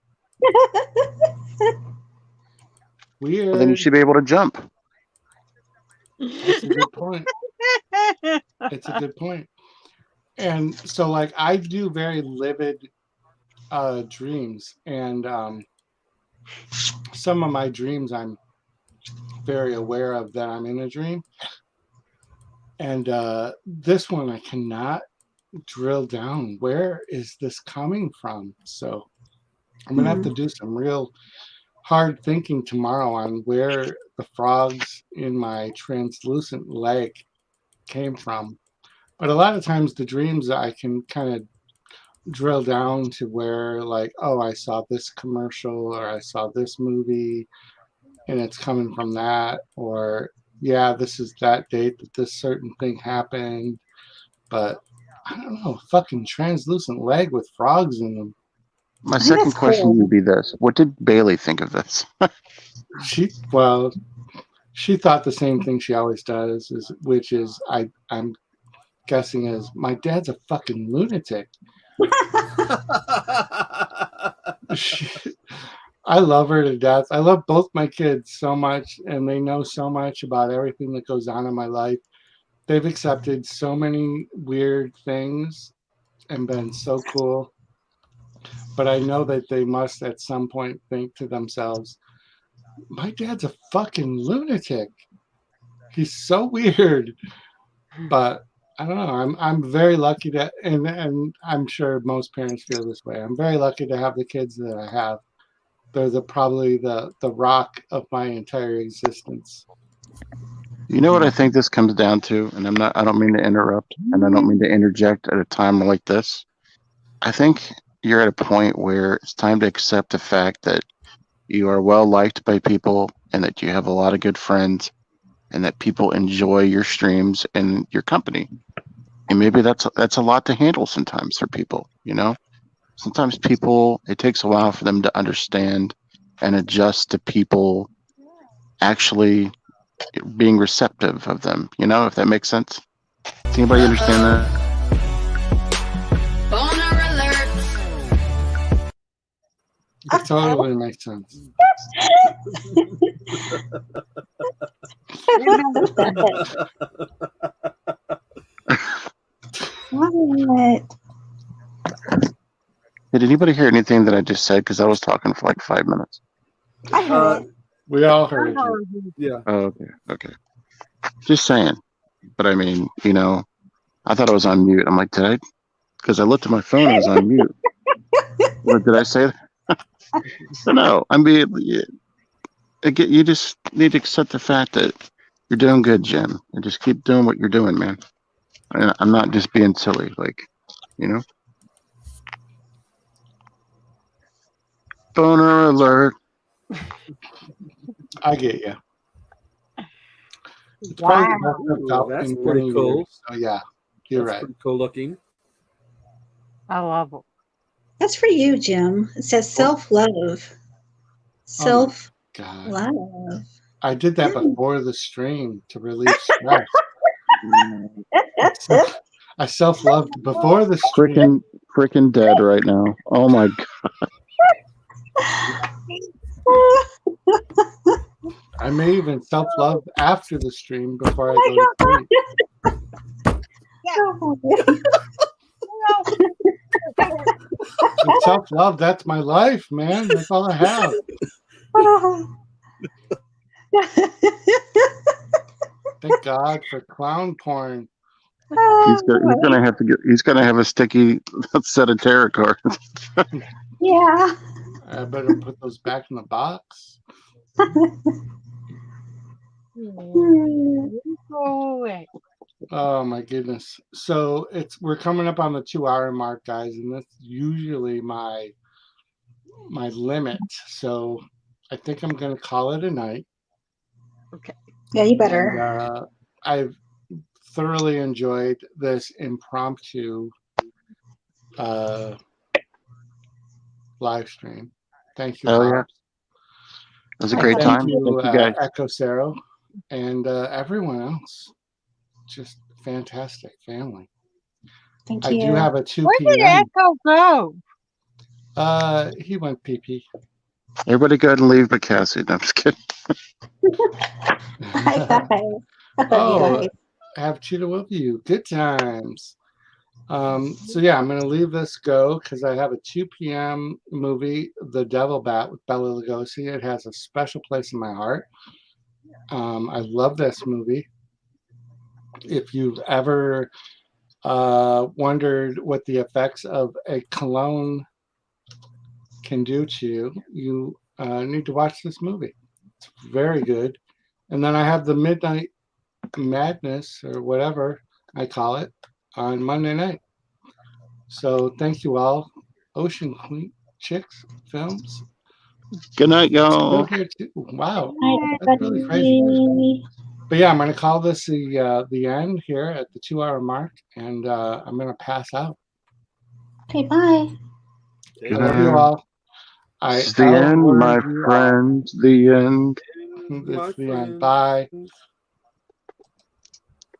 Weird. Well, then you should be able to jump. It's a good point. It's a good point. And so, like, I do very livid dreams, and some of my dreams I'm very aware of that I'm in a dream. And this one I cannot drill down. Where is this coming from? So I'm gonna have to do some real hard thinking tomorrow on where the frogs in my translucent leg came from. But a lot of times the dreams I can kind of drill down to where, like, oh, I saw this commercial or I saw this movie and it's coming from that, or yeah, this is that date that this certain thing happened. But I don't know, fucking translucent leg with frogs in them. My second question would be this: what did Bailey think of this? She thought the same thing she always does, which is I'm guessing is my dad's a fucking lunatic. I love her to death. I love both my kids so much, and they know so much about everything that goes on in my life. They've accepted so many weird things and been so cool. But I know that they must at some point think to themselves, my dad's a fucking lunatic. He's so weird. But I don't know. I'm very lucky to, and I'm sure most parents feel this way. I'm very lucky to have the kids that I have. They're probably the rock of my entire existence. You know what I think this comes down to, and I don't mean to interrupt, and I don't mean to interject at a time like this. I think you're at a point where it's time to accept the fact that you are well liked by people and that you have a lot of good friends and that people enjoy your streams and your company. And maybe that's a lot to handle sometimes for people, you know? Sometimes people, it takes a while for them to understand and adjust to people actually being receptive of them, you know, if that makes sense. Does anybody understand that? It totally makes sense. What? Did anybody hear anything that I just said? Because I was talking for like 5 minutes. I heard it. We all heard you. Yeah. Oh, okay. Just saying. But I mean, you know, I thought I was on mute. I'm like, did I? Because I looked at my phone, I was on mute. What did I say? No, I mean, you just need to accept the fact that you're doing good, Jim, and just keep doing what you're doing, man. I'm not just being silly, like, you know. Boner alert. I get you. Wow. That's pretty cool. So yeah, you're right. Pretty cool looking. I love it. That's for you, Jim. It says self-love. Self-love. God. I did that before the stream to relieve stress. I self-loved before the stream. Freaking dead right now. Oh my god. I may even self-love after the stream before I go to sleep. With self-love, that's my life, man. That's all I have. Thank God for clown porn. He's gonna have a sticky set of tarot cards. Yeah. I better put those back in the box. Oh my goodness. So we're coming up on the 2-hour mark, guys, and that's usually my limit. So I think I'm gonna call it a night. Okay. Yeah, you better. And, I've thoroughly enjoyed this impromptu live stream. Thank you. Oh yeah. It was a great time. Thank you, Thank you guys. Echo Cero, and everyone else. Just fantastic family. Thank I you. do have a 2 Where did p.m. Echo go? He went pee-pee. Everybody go ahead and leave but Cassie. No, I'm just kidding. High five. Oh, have Cheetah with you. Good times. So yeah, I'm gonna leave this go because I have a 2 p.m. movie, The Devil Bat with Bela Lugosi. It has a special place in my heart. I love this movie. If you've ever wondered what the effects of a cologne can do to you, you need to watch this movie. It's very good. And then I have the Midnight Madness, or whatever I call it, on Monday night. So thank you all. Ocean Queen Chicks Films. Good night, Still y'all. here too. Wow, Hi, that's really crazy. everybody. But yeah, I'm going to call this the end here at the 2-hour mark, and I'm going to pass out. Okay, bye. I love you all. It's the end, my friend. The end. It's the end. Bye.